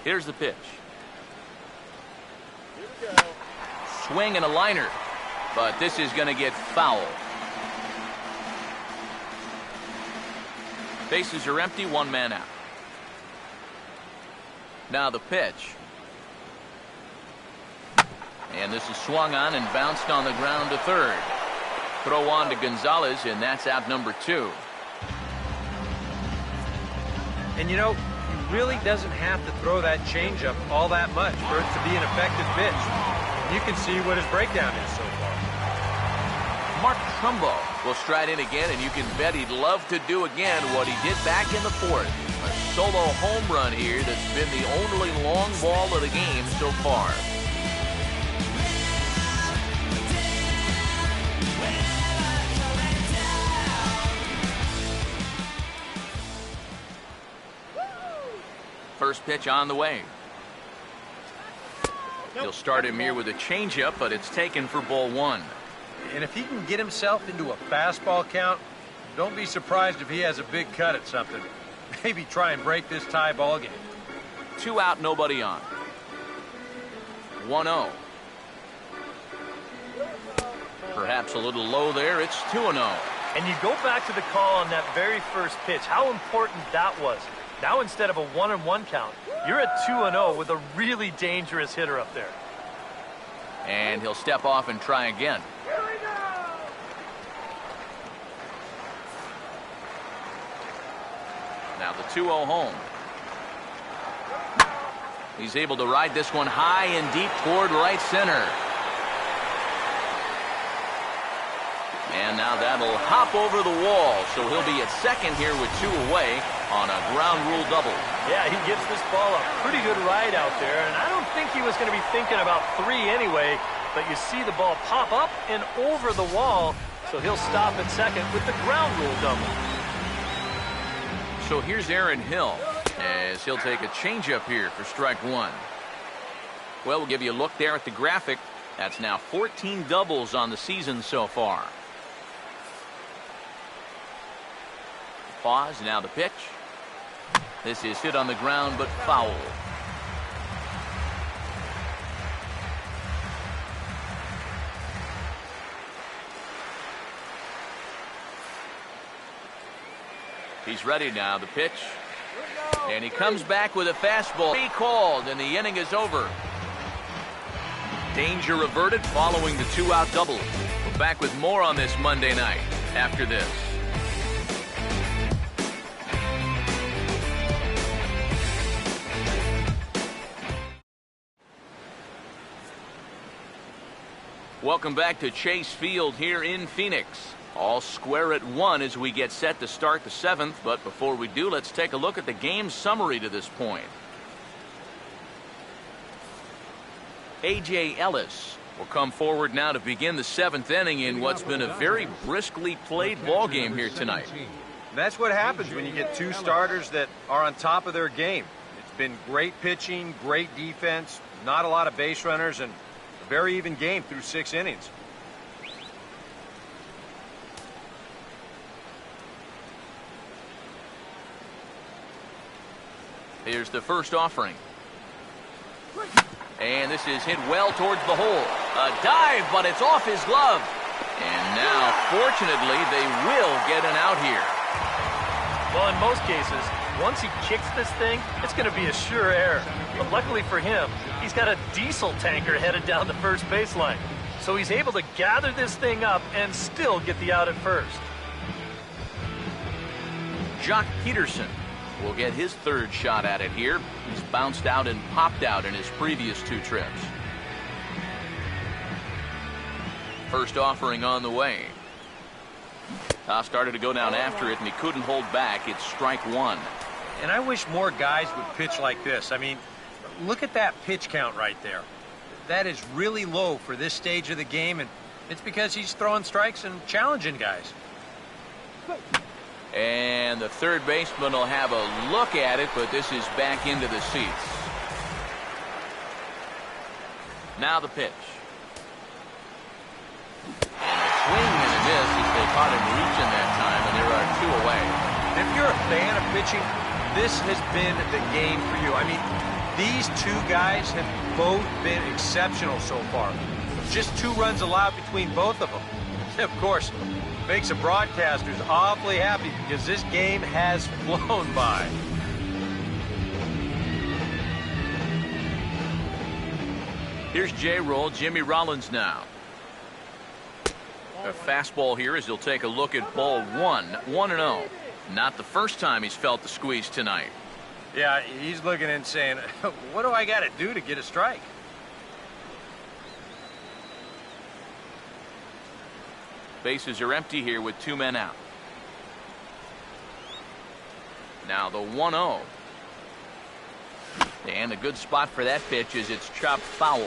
Here's the pitch. Swing and a liner, but this is going to get foul. Bases are empty, 1 man out. Now the pitch. And this is swung on and bounced on the ground to third. Throw on to Gonzalez, and that's out number 2. And you know, he really doesn't have to throw that changeup all that much for it to be an effective pitch. you can see what his breakdown is so far. Mark Trumbo will stride in again, and you can bet he'd love to do again what he did back in the fourth. A solo home run here that's been the only long ball of the game so far. First pitch on the way. He'll start him here with a changeup, but it's taken for ball one. And if he can get himself into a fastball count, don't be surprised if he has a big cut at something. Maybe try and break this tie ball game. 2 out, nobody on. 1-0. Perhaps a little low there. It's 2-0. And you go back to the call on that very first pitch, how important that was. Now instead of a 1-1 count, you're at 2-0 with a really dangerous hitter up there. And he'll step off and try again. Now the 2-0 home. He's able to ride this one high and deep toward right center. And now that'll hop over the wall, so he'll be at second here with 2 away on a ground rule double. Yeah, he gives this ball a pretty good ride out there, and I don't think he was going to be thinking about 3 anyway, but you see the ball pop up and over the wall, so he'll stop at second with the ground rule double. So here's Aaron Hill, as he'll take a changeup here for strike one. Well, we'll give you a look there at the graphic. That's now 14 doubles on the season so far. Pause, now the pitch. This is hit on the ground, but foul. He's ready now, the pitch. And he comes back with a fastball. He called, and the inning is over. Danger averted following the 2-out double. We're back with more on this Monday night after this. Welcome back to Chase Field here in Phoenix. All square at 1 as we get set to start the 7th. But before we do, let's take a look at the game summary to this point. A.J. Ellis will come forward now to begin the 7th inning in what's been a very briskly played ball game here tonight. That's what happens when you get 2 starters that are on top of their game. It's been great pitching, great defense, not a lot of base runners, and a very even game through 6 innings. Here's the first offering. And this is hit well towards the hole. A dive, but it's off his glove. And now, fortunately, they will get an out here. Well, in most cases, once he kicks this thing, it's going to be a sure error. But luckily for him, he's got a diesel tanker headed down the first baseline. So he's able to gather this thing up and still get the out at first. Jock Peterson will get his 3rd shot at it here. He's bounced out and popped out in his previous 2 trips. First offering on the way. Toss started to go down after it, and he couldn't hold back. It's strike 1. And I wish more guys would pitch like this. I mean, look at that pitch count right there. That is really low for this stage of the game, and it's because he's throwing strikes and challenging guys. And the third baseman will have a look at it, but this is back into the seats. Now the pitch. And a swing and a miss as they caught him reaching that time, and there are 2 away. If you're a fan of pitching, this has been the game for you. I mean, these 2 guys have both been exceptional so far. Just 2 runs allowed between both of them. Of course, makes the broadcasters awfully happy because this game has flown by. Here's J-Roll, Jimmy Rollins now. A fastball here as he'll take a look at ball 1, 1-0. Not the first time he's felt the squeeze tonight. Yeah, he's looking and saying, what do I got to do to get a strike? Bases are empty here with 2 men out. Now the 1-0. And a good spot for that pitch as it's chopped foul.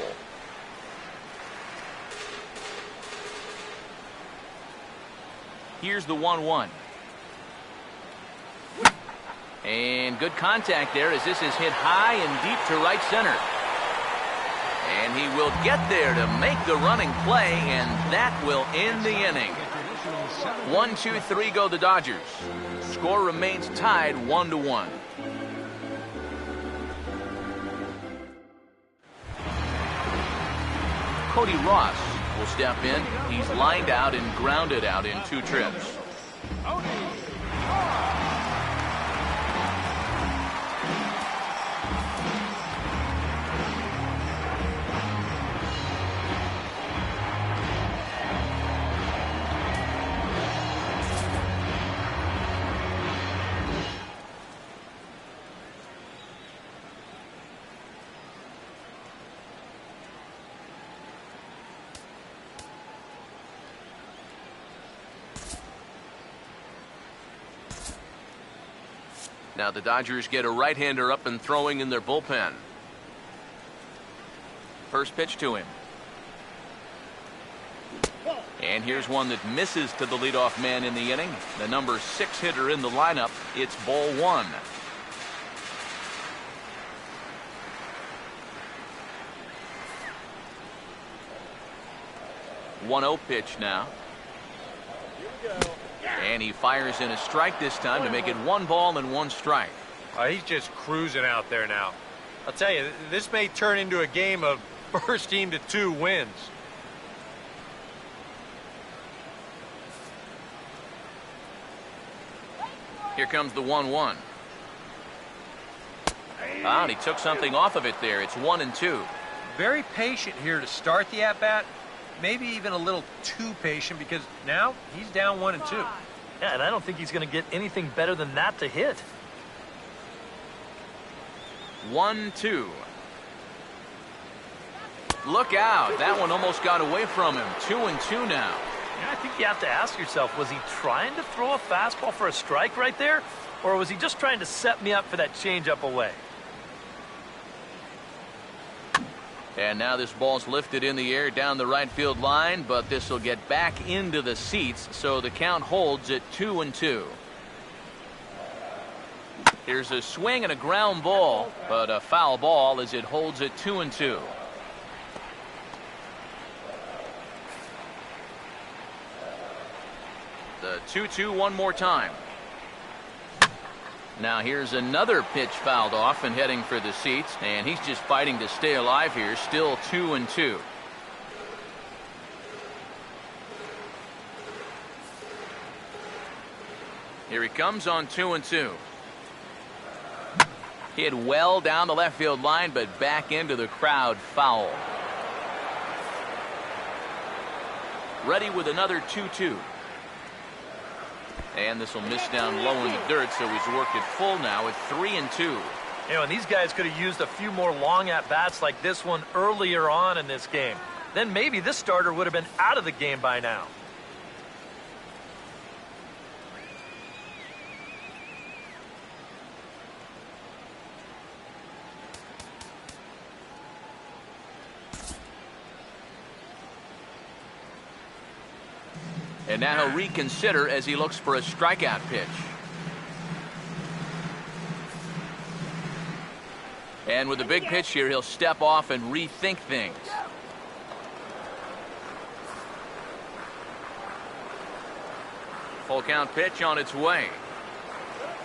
Here's the 1-1. And good contact there as this is hit high and deep to right center. And he will get there to make the running play, and that will end the inning. 1-2-3 go the Dodgers. Score remains tied 1-1. Cody Ross will step in. He's lined out and grounded out in 2 trips. Now the Dodgers get a right-hander up and throwing in their bullpen. First pitch to him. And here's one that misses to the leadoff man in the inning. The number 6 hitter in the lineup. It's ball 1. One-0 pitch now. And he fires in a strike this time to make it 1 ball and 1 strike. He's just cruising out there now. I'll tell you, this may turn into a game of first team to 2 wins. Here comes the 1-1. And he took something off of it there. It's 1-2. Very patient here to start the at-bat. Maybe even a little too patient because now he's down 1-2. Yeah, and I don't think he's going to get anything better than that to hit. 1-2. Look out. That one almost got away from him. 2-2 now. Yeah, I think you have to ask yourself, was he trying to throw a fastball for a strike right there? Or was he just trying to set me up for that changeup away? And now this ball's lifted in the air down the right field line, but this will get back into the seats, so the count holds at 2-2. Here's a swing and a ground ball, but a foul ball as it holds at 2-2. The 2-2 one more time. Now here's another pitch fouled off and heading for the seats, and he's just fighting to stay alive here. Still 2-2. Here he comes on 2-2. Hit well down the left field line, but back into the crowd, foul. Ready with another 2-2. And this will miss down low in the dirt, so he's worked it full now at 3-2. You know, and these guys could have used a few more long at-bats like this one earlier on in this game. Then maybe this starter would have been out of the game by now. And now he'll reconsider as he looks for a strikeout pitch. And with the big pitch here, he'll step off and rethink things. Full count pitch on its way.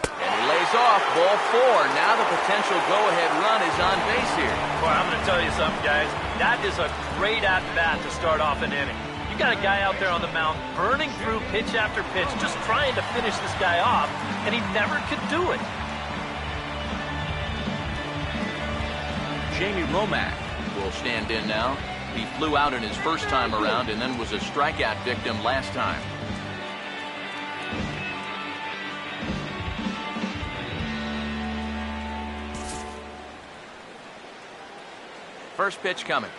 And he lays off, ball 4. Now the potential go-ahead run is on base here. Boy, I'm going to tell you something, guys. That is a great at-bat to start off an inning. You got a guy out there on the mound burning through pitch after pitch, just trying to finish this guy off, and he never could do it. Jamie Romack will stand in now. He flew out in his first time around and then was a strikeout victim last time. First pitch coming.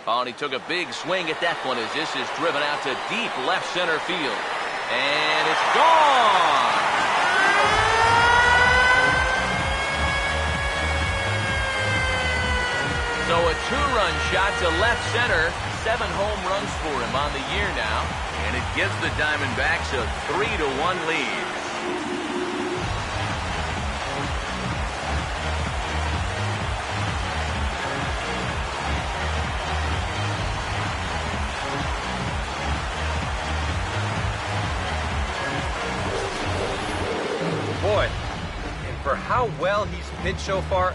Oh, and he took a big swing at that one as this is driven out to deep left center field. And it's gone! So a two-run shot to left center. 7 home runs for him on the year now. And it gives the Diamondbacks a 3-1 lead. Boy, and for how well he's pitched so far,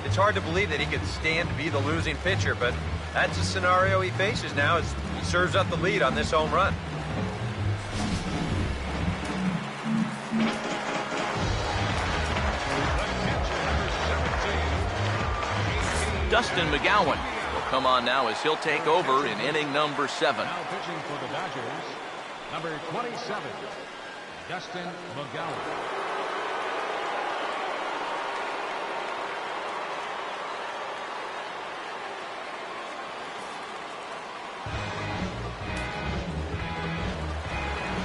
it's hard to believe that he could stand to be the losing pitcher, but that's the scenario he faces now as he serves up the lead on this home run. Dustin McGowan will come on now as he'll take over in inning number 7. Now pitching for the Dodgers, number 27, Dustin McGowan.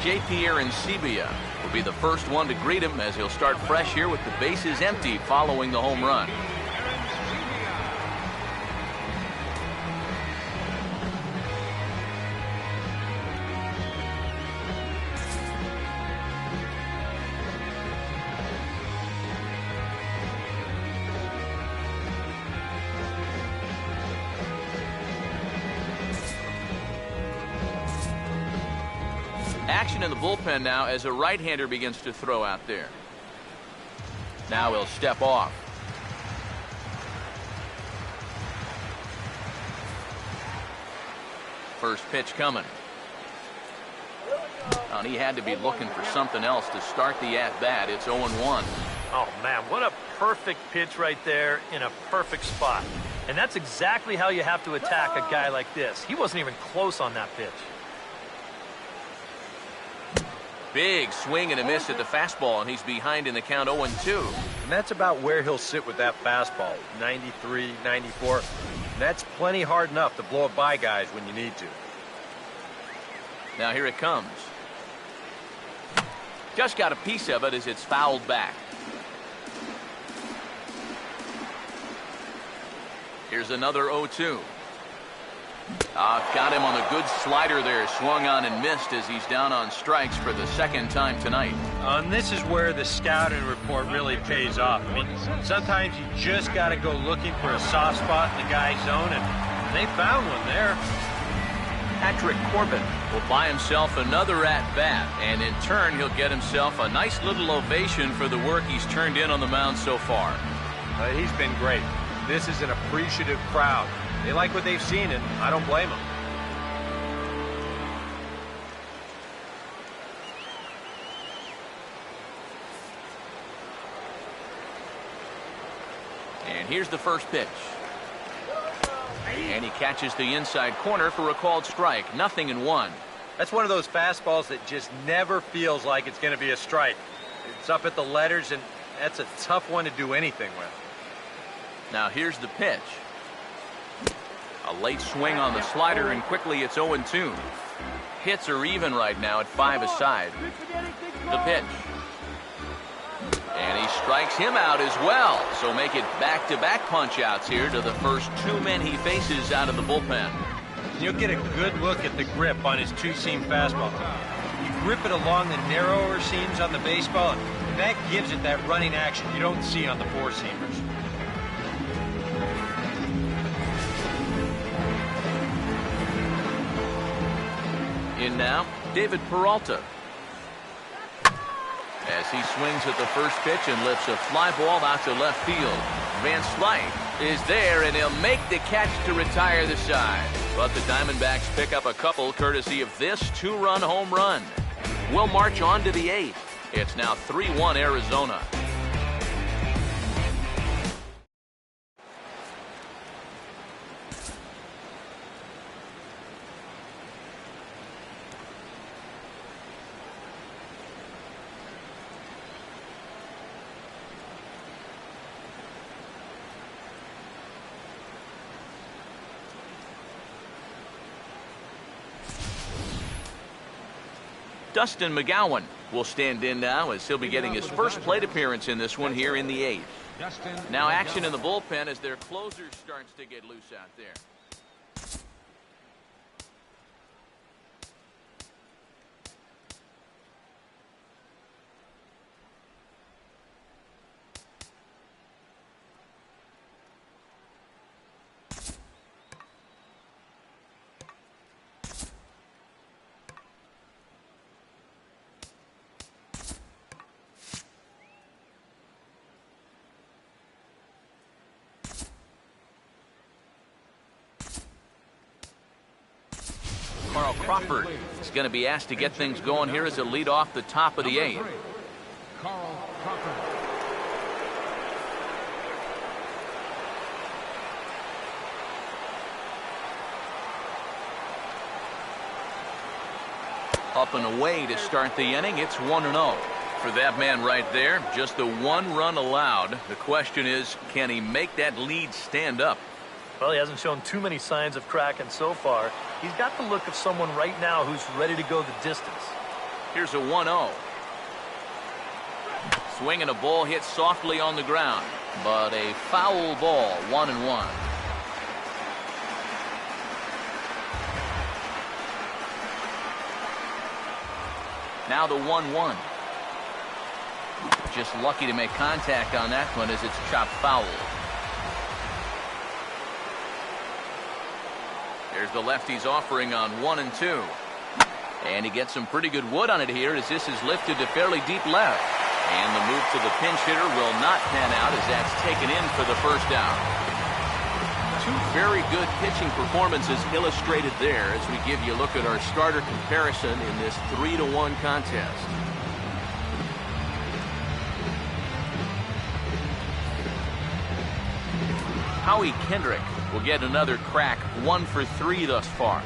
J.P. Arancibia will be the first one to greet him as he'll start fresh here with the bases empty following the home run. Action in the bullpen now as a right-hander begins to throw out there. Now he'll step off. First pitch coming. And he had to be looking for something else to start the at-bat. It's 0-1. Oh, man, what a perfect pitch right there in a perfect spot. And that's exactly how you have to attack a guy like this. He wasn't even close on that pitch. Big swing and a miss at the fastball, and he's behind in the count 0-2. And that's about where he'll sit with that fastball, 93, 94. And that's plenty hard enough to blow it by guys when you need to. Now here it comes. Just got a piece of it as it's fouled back. Here's another 0-2. Got him on a good slider there. Swung on and missed as he's down on strikes for the second time tonight. And this is where the scouting report really pays off. I mean, sometimes you just got to go looking for a soft spot in the guy's zone, and they found one there. Patrick Corbin will buy himself another at-bat, and in turn he'll get himself a nice little ovation for the work he's turned in on the mound so far. He's been great. This is an appreciative crowd. They like what they've seen, and I don't blame them. And here's the first pitch. And he catches the inside corner for a called strike. 0-1. That's one of those fastballs that just never feels like it's going to be a strike. It's up at the letters, and that's a tough one to do anything with. Now here's the pitch. A late swing on the slider, and quickly it's 0-2. Hits are even right now at 5 aside. The pitch. And he strikes him out as well. So make it back-to-back punch-outs here to the first 2 men he faces out of the bullpen. You'll get a good look at the grip on his two-seam fastball. You grip it along the narrower seams on the baseball, and that gives it that running action you don't see on the four-seamers. In now, David Peralta. As he swings at the first pitch and lifts a fly ball out to left field. Van Slyke is there, and he'll make the catch to retire the side. But the Diamondbacks pick up a couple courtesy of this 2-run home run. We'll march on to the 8th. It's now 3-1 Arizona. Dustin McGowan will stand in now as he'll be getting his first plate appearance in this one here in the 8th. Now action in the bullpen as their closer starts to get loose out there. Carl Crawford is going to be asked to get things going here as a lead off the top of the 8th. Carl Crawford. Up and away to start the inning. It's 1-0. For that man right there, just the 1 run allowed. The question is, can he make that lead stand up? Well, he hasn't shown too many signs of cracking so far. He's got the look of someone right now who's ready to go the distance. Here's a 1-0. Swinging a ball hit softly on the ground, but a foul ball, 1-1. Now the 1-1. Just lucky to make contact on that one as it's chopped foul. There's the lefty's offering on 1 and 2. And he gets some pretty good wood on it here as this is lifted to fairly deep left. And the move to the pinch hitter will not pan out as that's taken in for the first out. Two very good pitching performances illustrated there as we give you a look at our starter comparison in this 3-1 contest. Howie Kendrick will get another crack, 1 for 3 thus far.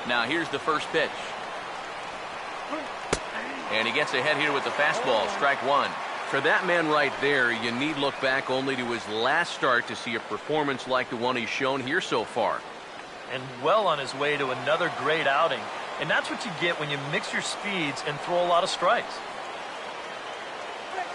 Now here's the first pitch. And he gets ahead here with the fastball, strike 1. For that man right there, you need look back only to his last start to see a performance like the one he's shown here so far. And well on his way to another great outing. And that's what you get when you mix your speeds and throw a lot of strikes.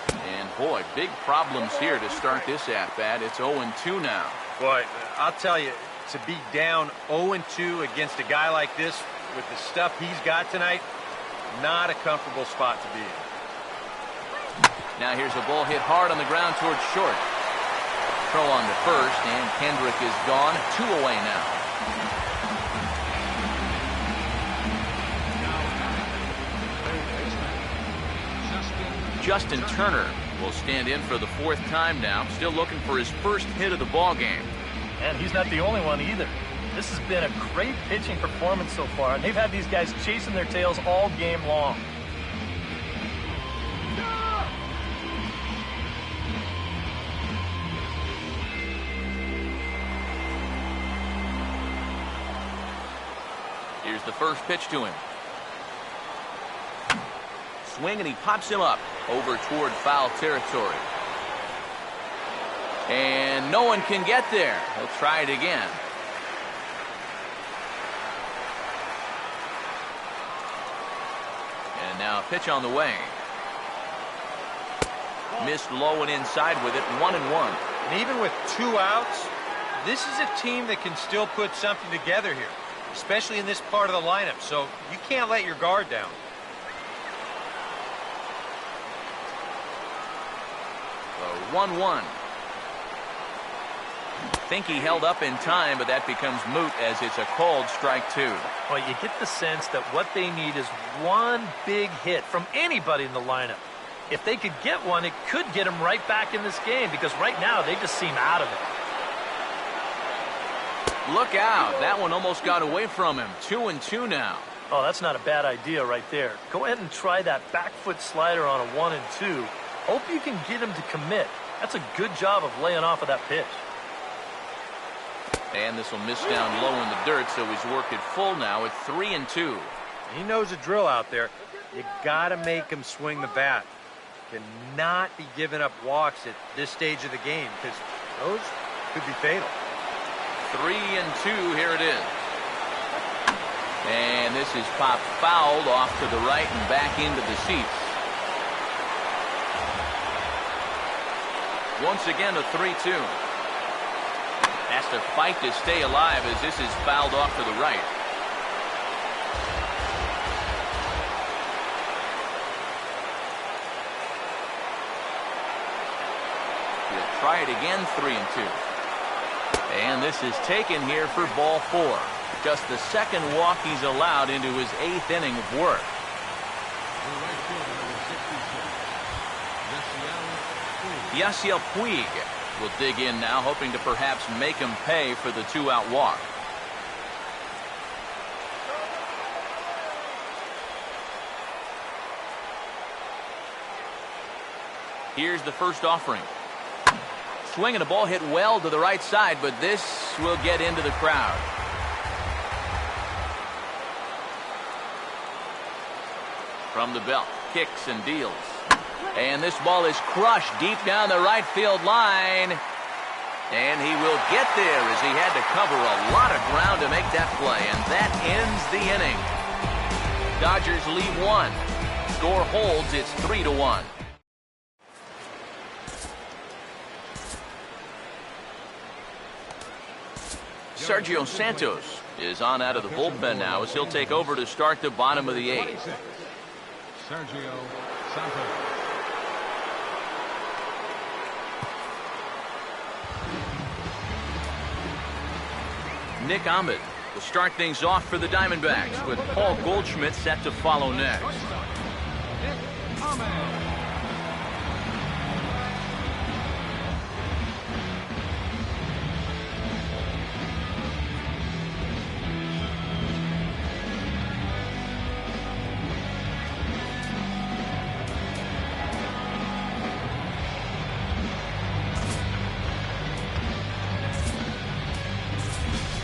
And boy, big problems here to start this at-bat. It's 0-2 now. Boy, I'll tell you, to be down 0-2 against a guy like this with the stuff he's got tonight, not a comfortable spot to be in. Now here's a ball hit hard on the ground towards short. Throw on to first, and Kendrick is gone. 2 away now. Justin Turner will stand in for the 4th time now, still looking for his first hit of the ball game. And he's not the only one either. This has been a great pitching performance so far, and they've had these guys chasing their tails all game long. Here's the first pitch to him. Swing, and he pops him up over toward foul territory. And no one can get there. He'll try it again. And now a pitch on the way. Missed low and inside with it, 1-1. And even with 2 outs, this is a team that can still put something together here, especially in this part of the lineup. So you can't let your guard down. So 1-1. Think he held up in time, but that becomes moot as it's a called strike 2. Well, you get the sense that what they need is one big hit from anybody in the lineup. If they could get one, it could get them right back in this game, because right now they just seem out of it. Look out. That one almost got away from him. 2-2 now. Oh, that's not a bad idea right there. Go ahead and try that back foot slider on a 1-2. Hope you can get him to commit. That's a good job of laying off of that pitch. And this will miss down low in the dirt, so he's worked it full now at 3-2. He knows the drill out there. You got to make him swing the bat. Cannot be giving up walks at this stage of the game because those could be fatal. 3-2, here it is. And this is popped fouled off to the right and back into the seats. Once again, a 3-2. Has to fight to stay alive as this is fouled off to the right. He'll try it again, 3-2. And this is taken here for ball 4. Just the second walk he's allowed into his 8th inning of work. Yasiel Puig will dig in now, hoping to perhaps make him pay for the 2-out walk. Here's the first offering. Swing and a ball hit well to the right side, but this will get into the crowd. From the belt, kicks and deals. And this ball is crushed deep down the right field line. And he will get there as he had to cover a lot of ground to make that play. And that ends the inning. Dodgers lead 1. Score holds, it's 3-1. Sergio Santos is on out of the bullpen now as he'll take over to start the bottom of the 8th. Sergio Santos. Nick Ahmed will start things off for the Diamondbacks with Paul Goldschmidt set to follow next. Nick Ahmed.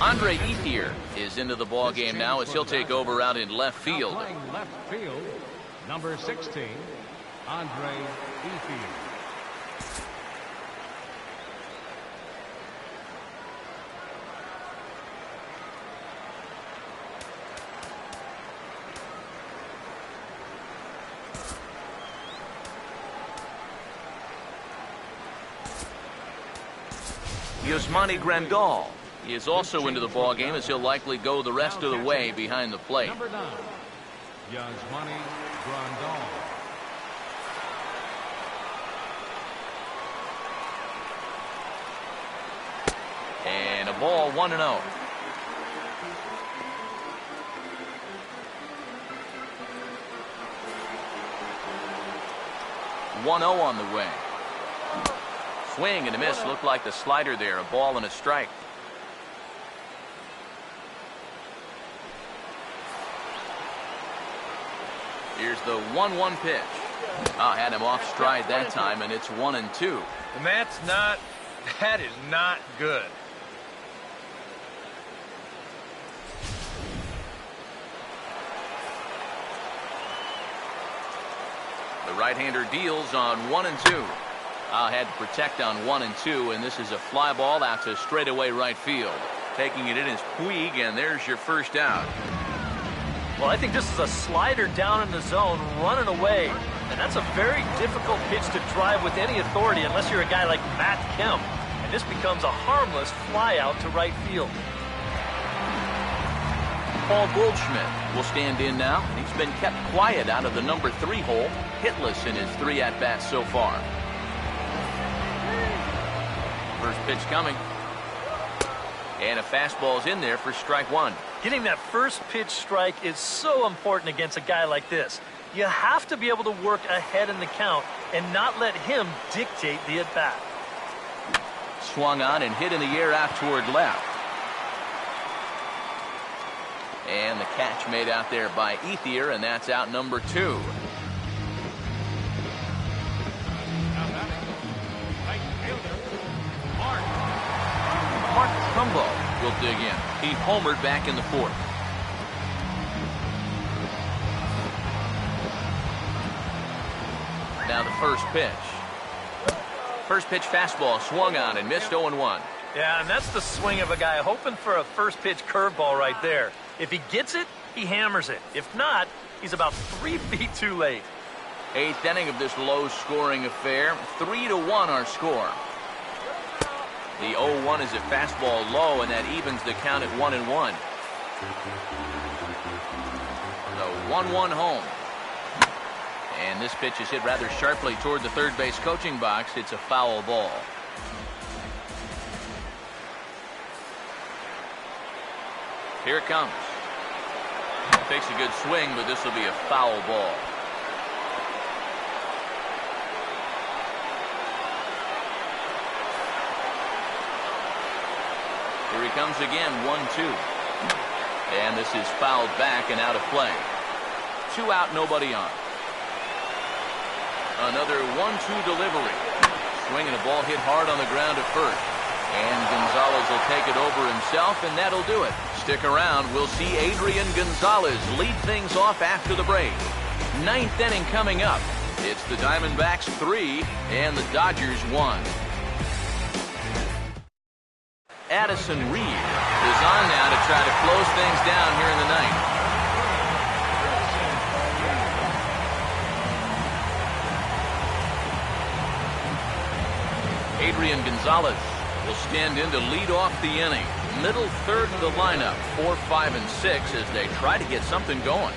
Andre Ethier is into the ball game now as he'll take over out in left field. Playing left field, number 16, Andre Ethier. Yasmani Grandal is also into the ball game as he'll likely go the rest of the way behind the plate. Number 9, Yasmani Grandal. And a ball 1-0. On the way. Swing and a miss. Looked like the slider there. A ball and a strike. Here's the 1-1 pitch. Had him off stride that time, and it's 1-2. And that is not good. The right-hander deals on 1-2. Had to protect on 1-2, and this is a fly ball out to straightaway right field. Taking it in is Puig, and there's your first out. Well, I think this is a slider down in the zone, running away. And that's a very difficult pitch to drive with any authority unless you're a guy like Matt Kemp. And this becomes a harmless fly out to right field. Paul Goldschmidt will stand in now. He's been kept quiet out of the number 3 hole, hitless in his 3 at-bats so far. First pitch coming. And a fastball's in there for strike 1. Getting that first pitch strike is so important against a guy like this. You have to be able to work ahead in the count and not let him dictate the at-bat. Swung on and hit in the air out toward left. And the catch made out there by Ethier, and that's out number 2. Mark Trumbo will dig in. He homered back in the 4th. Now the first pitch. First pitch fastball swung on and missed 0-1. Yeah, and that's the swing of a guy hoping for a first pitch curveball right there. If he gets it, he hammers it. If not, he's about 3 feet too late. 8th inning of this low-scoring affair. 3-1 our score. The 0-1 is a fastball low, and that evens the count at 1-1. The 1-1 home. And this pitch is hit rather sharply toward the third base coaching box. It's a foul ball. Here it comes. Takes a good swing, but this will be a foul ball. Here he comes again, 1-2. And this is fouled back and out of play. 2 out, nobody on. Another 1-2 delivery. Swinging a ball hit hard on the ground at first. And Gonzalez will take it over himself, and that'll do it. Stick around. We'll see Adrian Gonzalez lead things off after the break. 9th inning coming up. It's the Diamondbacks 3 and the Dodgers 1. Addison Reed is on now to try to close things down here in the 9th. Adrian Gonzalez will stand in to lead off the inning. Middle third of the lineup, 4, 5, and 6 as they try to get something going.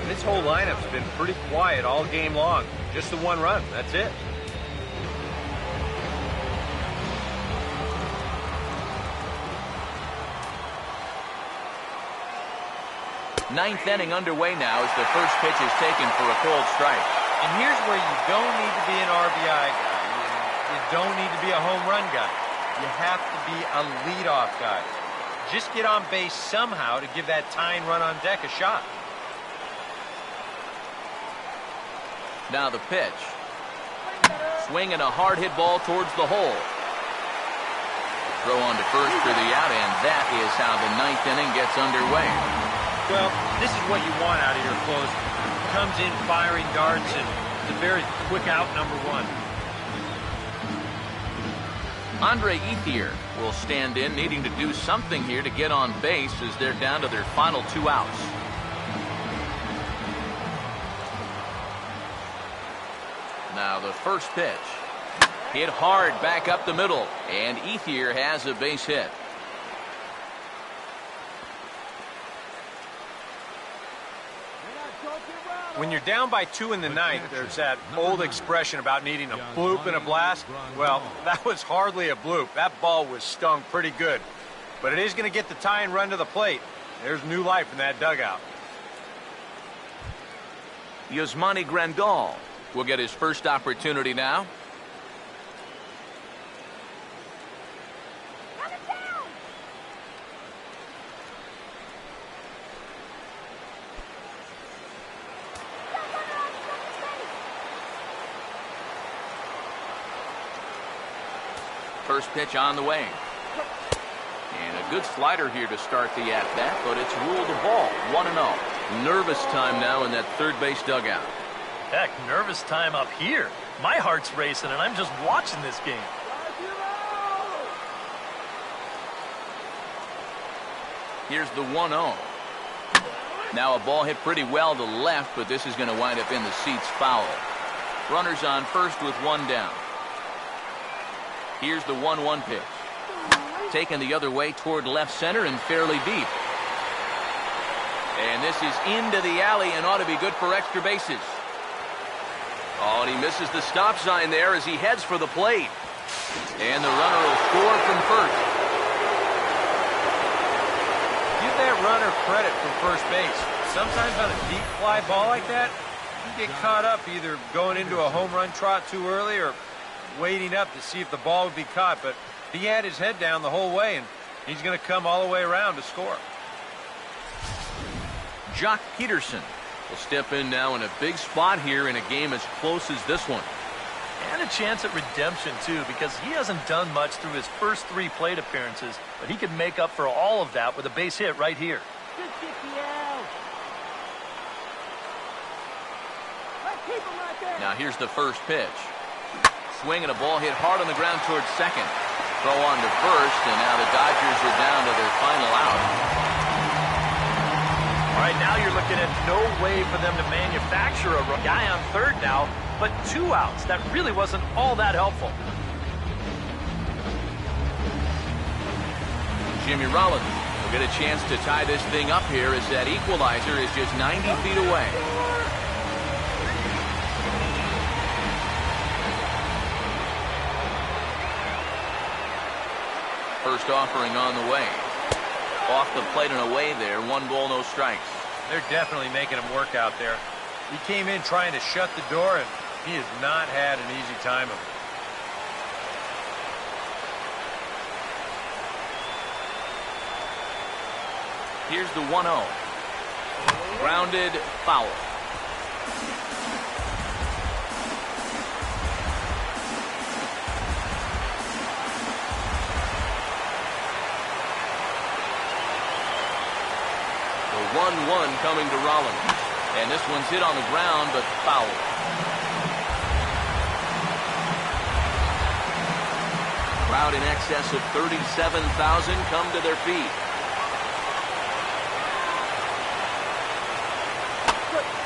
This whole lineup's been pretty quiet all game long. Just the 1 run. That's it. Ninth inning underway now as the first pitch is taken for a cold strike. And here's where you don't need to be an RBI guy. You don't need to be a home run guy. You have to be a leadoff guy. Just get on base somehow to give that tying run on deck a shot. Now the pitch. Swinging a hard hit ball towards the hole. Throw on to first for the out, and that is how the 9th inning gets underway. Well, this is what you want out of your closer. Comes in firing darts, and it's a very quick out, number 1. Andre Ethier will stand in, needing to do something here to get on base as they're down to their final 2 outs. Now the first pitch. Hit hard back up the middle, and Ethier has a base hit. When you're down by 2 in the 9th, there's that old expression about needing a bloop and a blast. Well, that was hardly a bloop. That ball was stung pretty good. But it is going to get the tying run to the plate. There's new life in that dugout. Yasmani Grandal will get his first opportunity now. First pitch on the way. And a good slider here to start the at-bat, but it's ruled a ball. 1-0. Nervous time now in that third base dugout. Heck, nervous time up here. My heart's racing, and I'm just watching this game. Here's the 1-0. Now a ball hit pretty well to left, but this is going to wind up in the seats foul. Runners on first with 1 down. Here's the 1-1 pitch. Taken the other way toward left center and fairly deep. And this is into the alley and ought to be good for extra bases. Oh, and he misses the stop sign there as he heads for the plate. And the runner will score from first. Give that runner credit from first base. Sometimes on a deep fly ball like that, you get caught up either going into a home run trot too early or waiting up to see if the ball would be caught. But he had his head down the whole way, and he's going to come all the way around to score. Jock Peterson will step in now in a big spot here in a game as close as this one. And a chance at redemption, too, because he hasn't done much through his first 3 plate appearances, but he can make up for all of that with a base hit right here. Now here's the first pitch. Swing and a ball hit hard on the ground towards second. Throw on to first, and now the Dodgers are down to their final out. All right, now you're looking at no way for them to manufacture a guy on third now, but 2 outs. That really wasn't all that helpful. Jimmy Rollins will get a chance to tie this thing up here as that equalizer is just 90 feet away. First offering on the way. Off the plate and away there. 1 ball, no strikes. They're definitely making him work out there. He came in trying to shut the door, and he has not had an easy time of it. Here's the 1-0. Grounded, foul. The 1-1 coming to Rollins. And this one's hit on the ground, but foul. Crowd in excess of 37,000 come to their feet.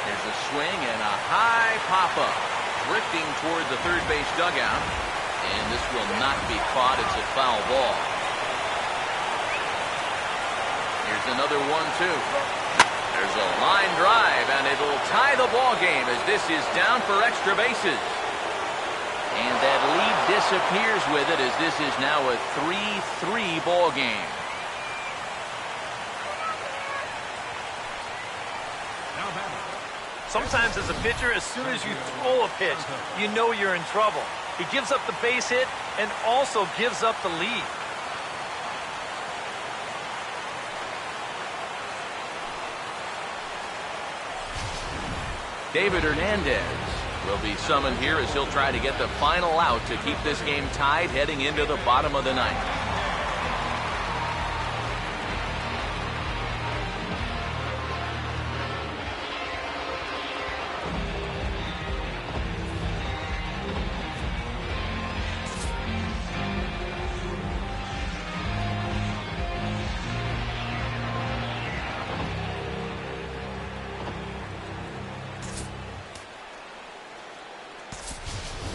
There's a swing and a high pop-up. Drifting toward the third base dugout. And this will not be caught. It's a foul ball. Here's another 1-2. There's a line drive, and it'll tie the ball game as this is down for extra bases. And that lead disappears with it as this is now a 3-3 ball game. Sometimes as a pitcher, as soon as you throw a pitch, you know you're in trouble. He gives up the base hit and also gives up the lead. David Hernandez will be summoned here as he'll try to get the final out to keep this game tied heading into the bottom of the ninth.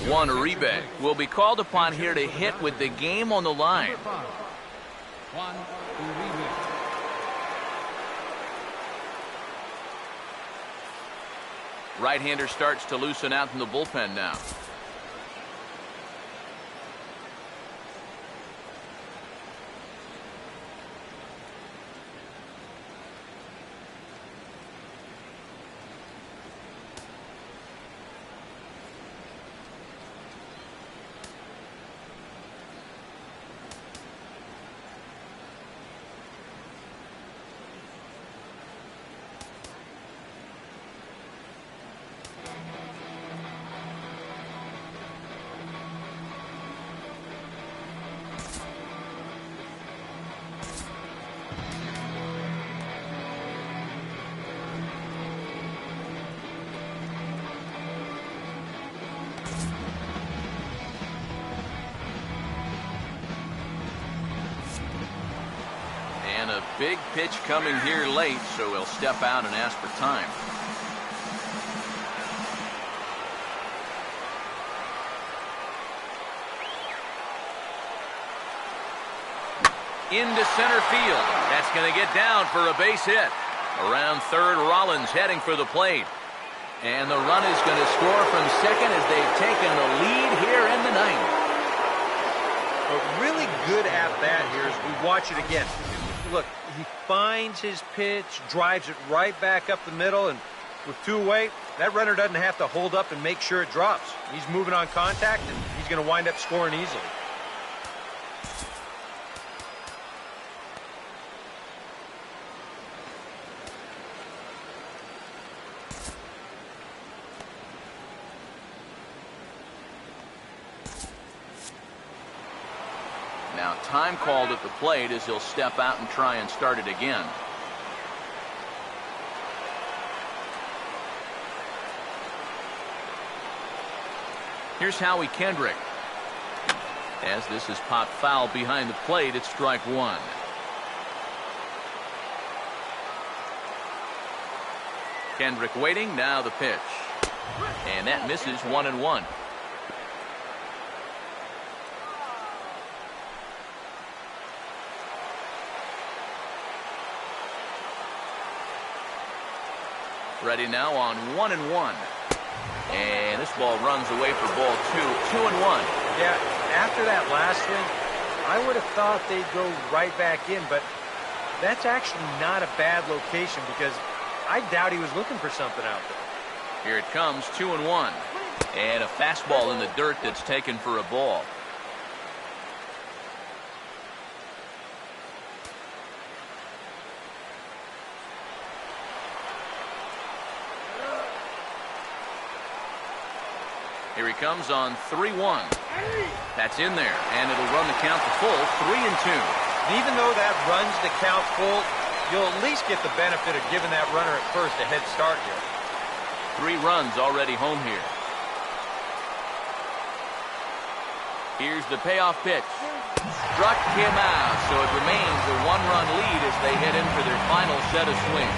Juan Uribe will be called upon here to hit with the game on the line. Juan Uribe. Right-hander starts to loosen out in the bullpen now. And a big pitch coming here late, so he'll step out and ask for time. Into center field. That's going to get down for a base hit. Around third, Rollins heading for the plate. And the run is going to score from second as they've taken the lead here in the ninth. A really good at-bat here as we watch it again. Look, he finds his pitch, drives it right back up the middle, and with 2 away, that runner doesn't have to hold up and make sure it drops. He's moving on contact, and he's going to wind up scoring easily. time called at the plate as he'll step out and try and start it again. Here's Howie Kendrick. As this is popped foul behind the plate, it's strike one. Kendrick waiting, now the pitch. And that misses, 1-1. Ready now on 1-1. And this ball runs away for ball 2. 2-1. Yeah, after that last swing, I would have thought they'd go right back in, but that's actually not a bad location because I doubt he was looking for something out there. Here it comes, 2-1. And a fastball in the dirt that's taken for a ball. Here he comes on 3-1. That's in there, and it'll run the count to full, 3-2. Even though that runs the count full, you'll at least get the benefit of giving that runner at first a head start here. 3 runs already home here. Here's the payoff pitch. Struck him out, so it remains a 1-run lead as they head in for their final set of swings.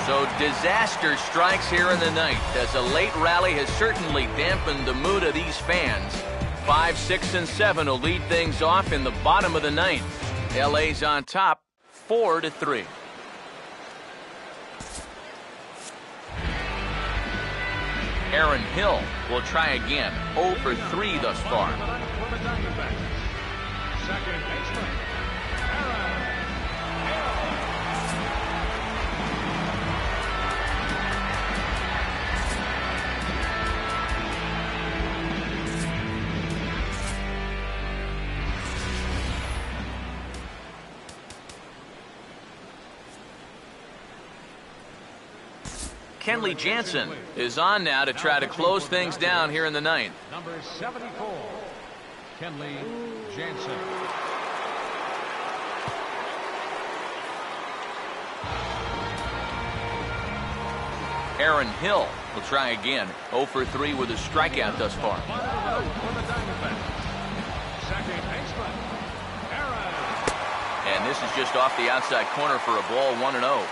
So disaster strikes here in the ninth as a late rally has certainly dampened the mood of these fans. 5, 6, and 7 will lead things off in the bottom of the ninth. LA's on top, 4-3. Aaron Hill will try again. 0 for 3 thus far. Second baseman, Aaron Hill. Kenley Jansen is on now to try to close things down here in the ninth. Number 74, Kenley Jansen. Aaron Hill will try again. 0 for 3 with a strikeout thus far. Second baseman, Aaron. And this is just off the outside corner for a ball, 1-0.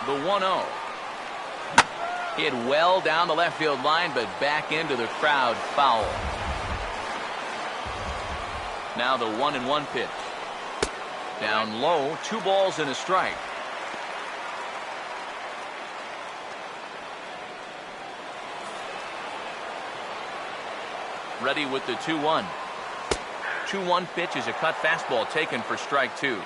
The 1-0. Hit well down the left field line, but back into the crowd, foul. Now the 1-1 pitch. Down low, 2 balls and a strike. Ready with the 2-1. 2-1 pitch is a cut fastball taken for strike 2.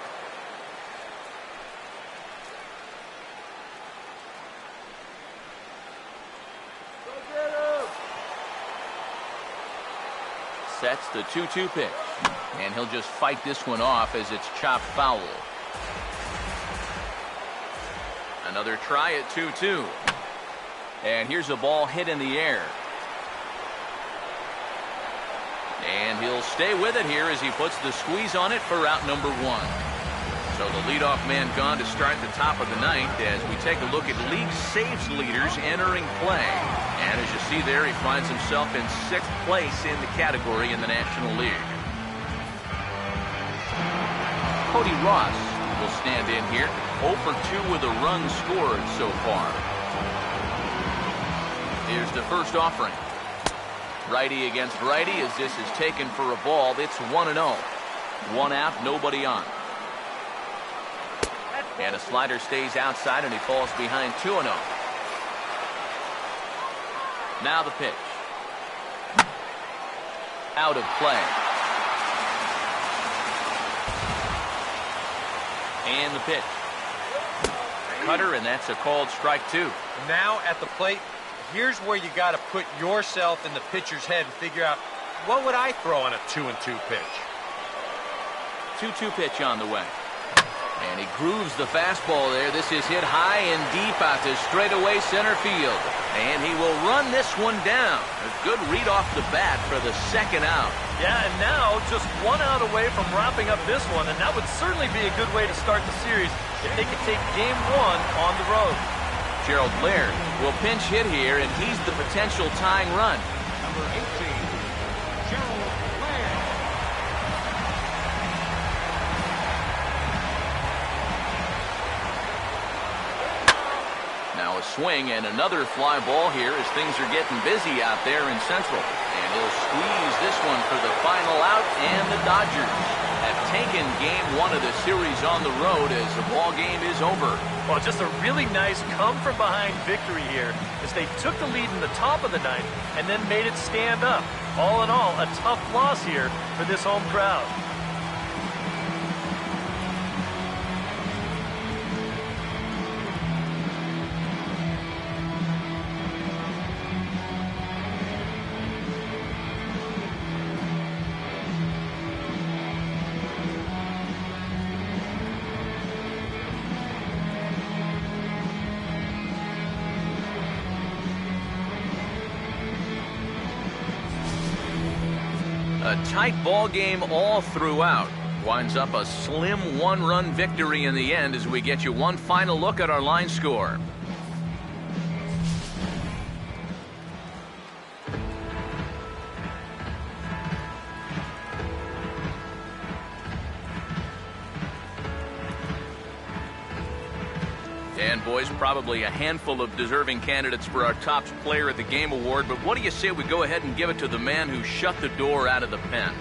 Sets the 2-2 pitch. And he'll just fight this one off as it's chopped foul. Another try at 2-2. And here's a ball hit in the air. And he'll stay with it here as he puts the squeeze on it for out number 1. So the leadoff man gone to start the top of the ninth as we take a look at league saves leaders entering play. And as you see there, he finds himself in 6th place in the category in the National League. Cody Ross will stand in here. 0 for 2 with a run scored so far. Here's the first offering. Righty against righty as this is taken for a ball. It's 1-0. 1 out, nobody on. And a slider stays outside and he falls behind 2-0. Now the pitch. Out of play. And the pitch. Cutter, and that's a called strike 2. Now at the plate, here's where you got to put yourself in the pitcher's head and figure out, what would I throw on a 2-2 pitch? 2-2 pitch on the way. And he grooves the fastball there. This is hit high and deep out to straightaway center field. And he will run this one down. A good read off the bat for the second out. Yeah, and now just 1 out away from wrapping up this one, and that would certainly be a good way to start the series if they could take game 1 on the road. Gerald Laird will pinch hit here, and he's the potential tying run. Number 18, Gerald Laird. Now a swing and another fly ball here as things are getting busy out there in Central. And he'll squeeze this one for the final out, and the Dodgers have taken game 1 of the series on the road as the ball game is over. Well, just a really nice come-from-behind victory here as they took the lead in the top of the 9th and then made it stand up. All in all, a tough loss here for this home crowd. A tight ball game all throughout. Winds up a slim 1-run victory in the end as we get you one final look at our line score. And boys, probably a handful of deserving candidates for our top player of the game award, but what do you say we go ahead and give it to the man who shut the door out of the pen?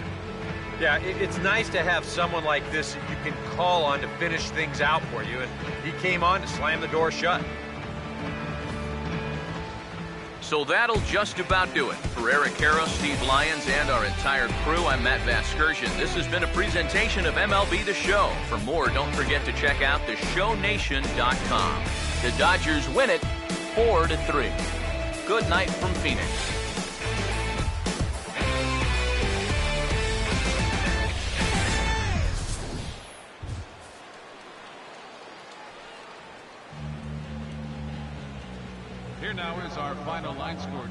Yeah, it's nice to have someone like this that you can call on to finish things out for you, and he came on to slam the door shut. So that'll just about do it. For Eric Harrow, Steve Lyons, and our entire crew, I'm Matt Vasgersian. This has been a presentation of MLB The Show. For more, don't forget to check out theshownation.com. The Dodgers win it 4-3. Good night from Phoenix. Here now is our final line score.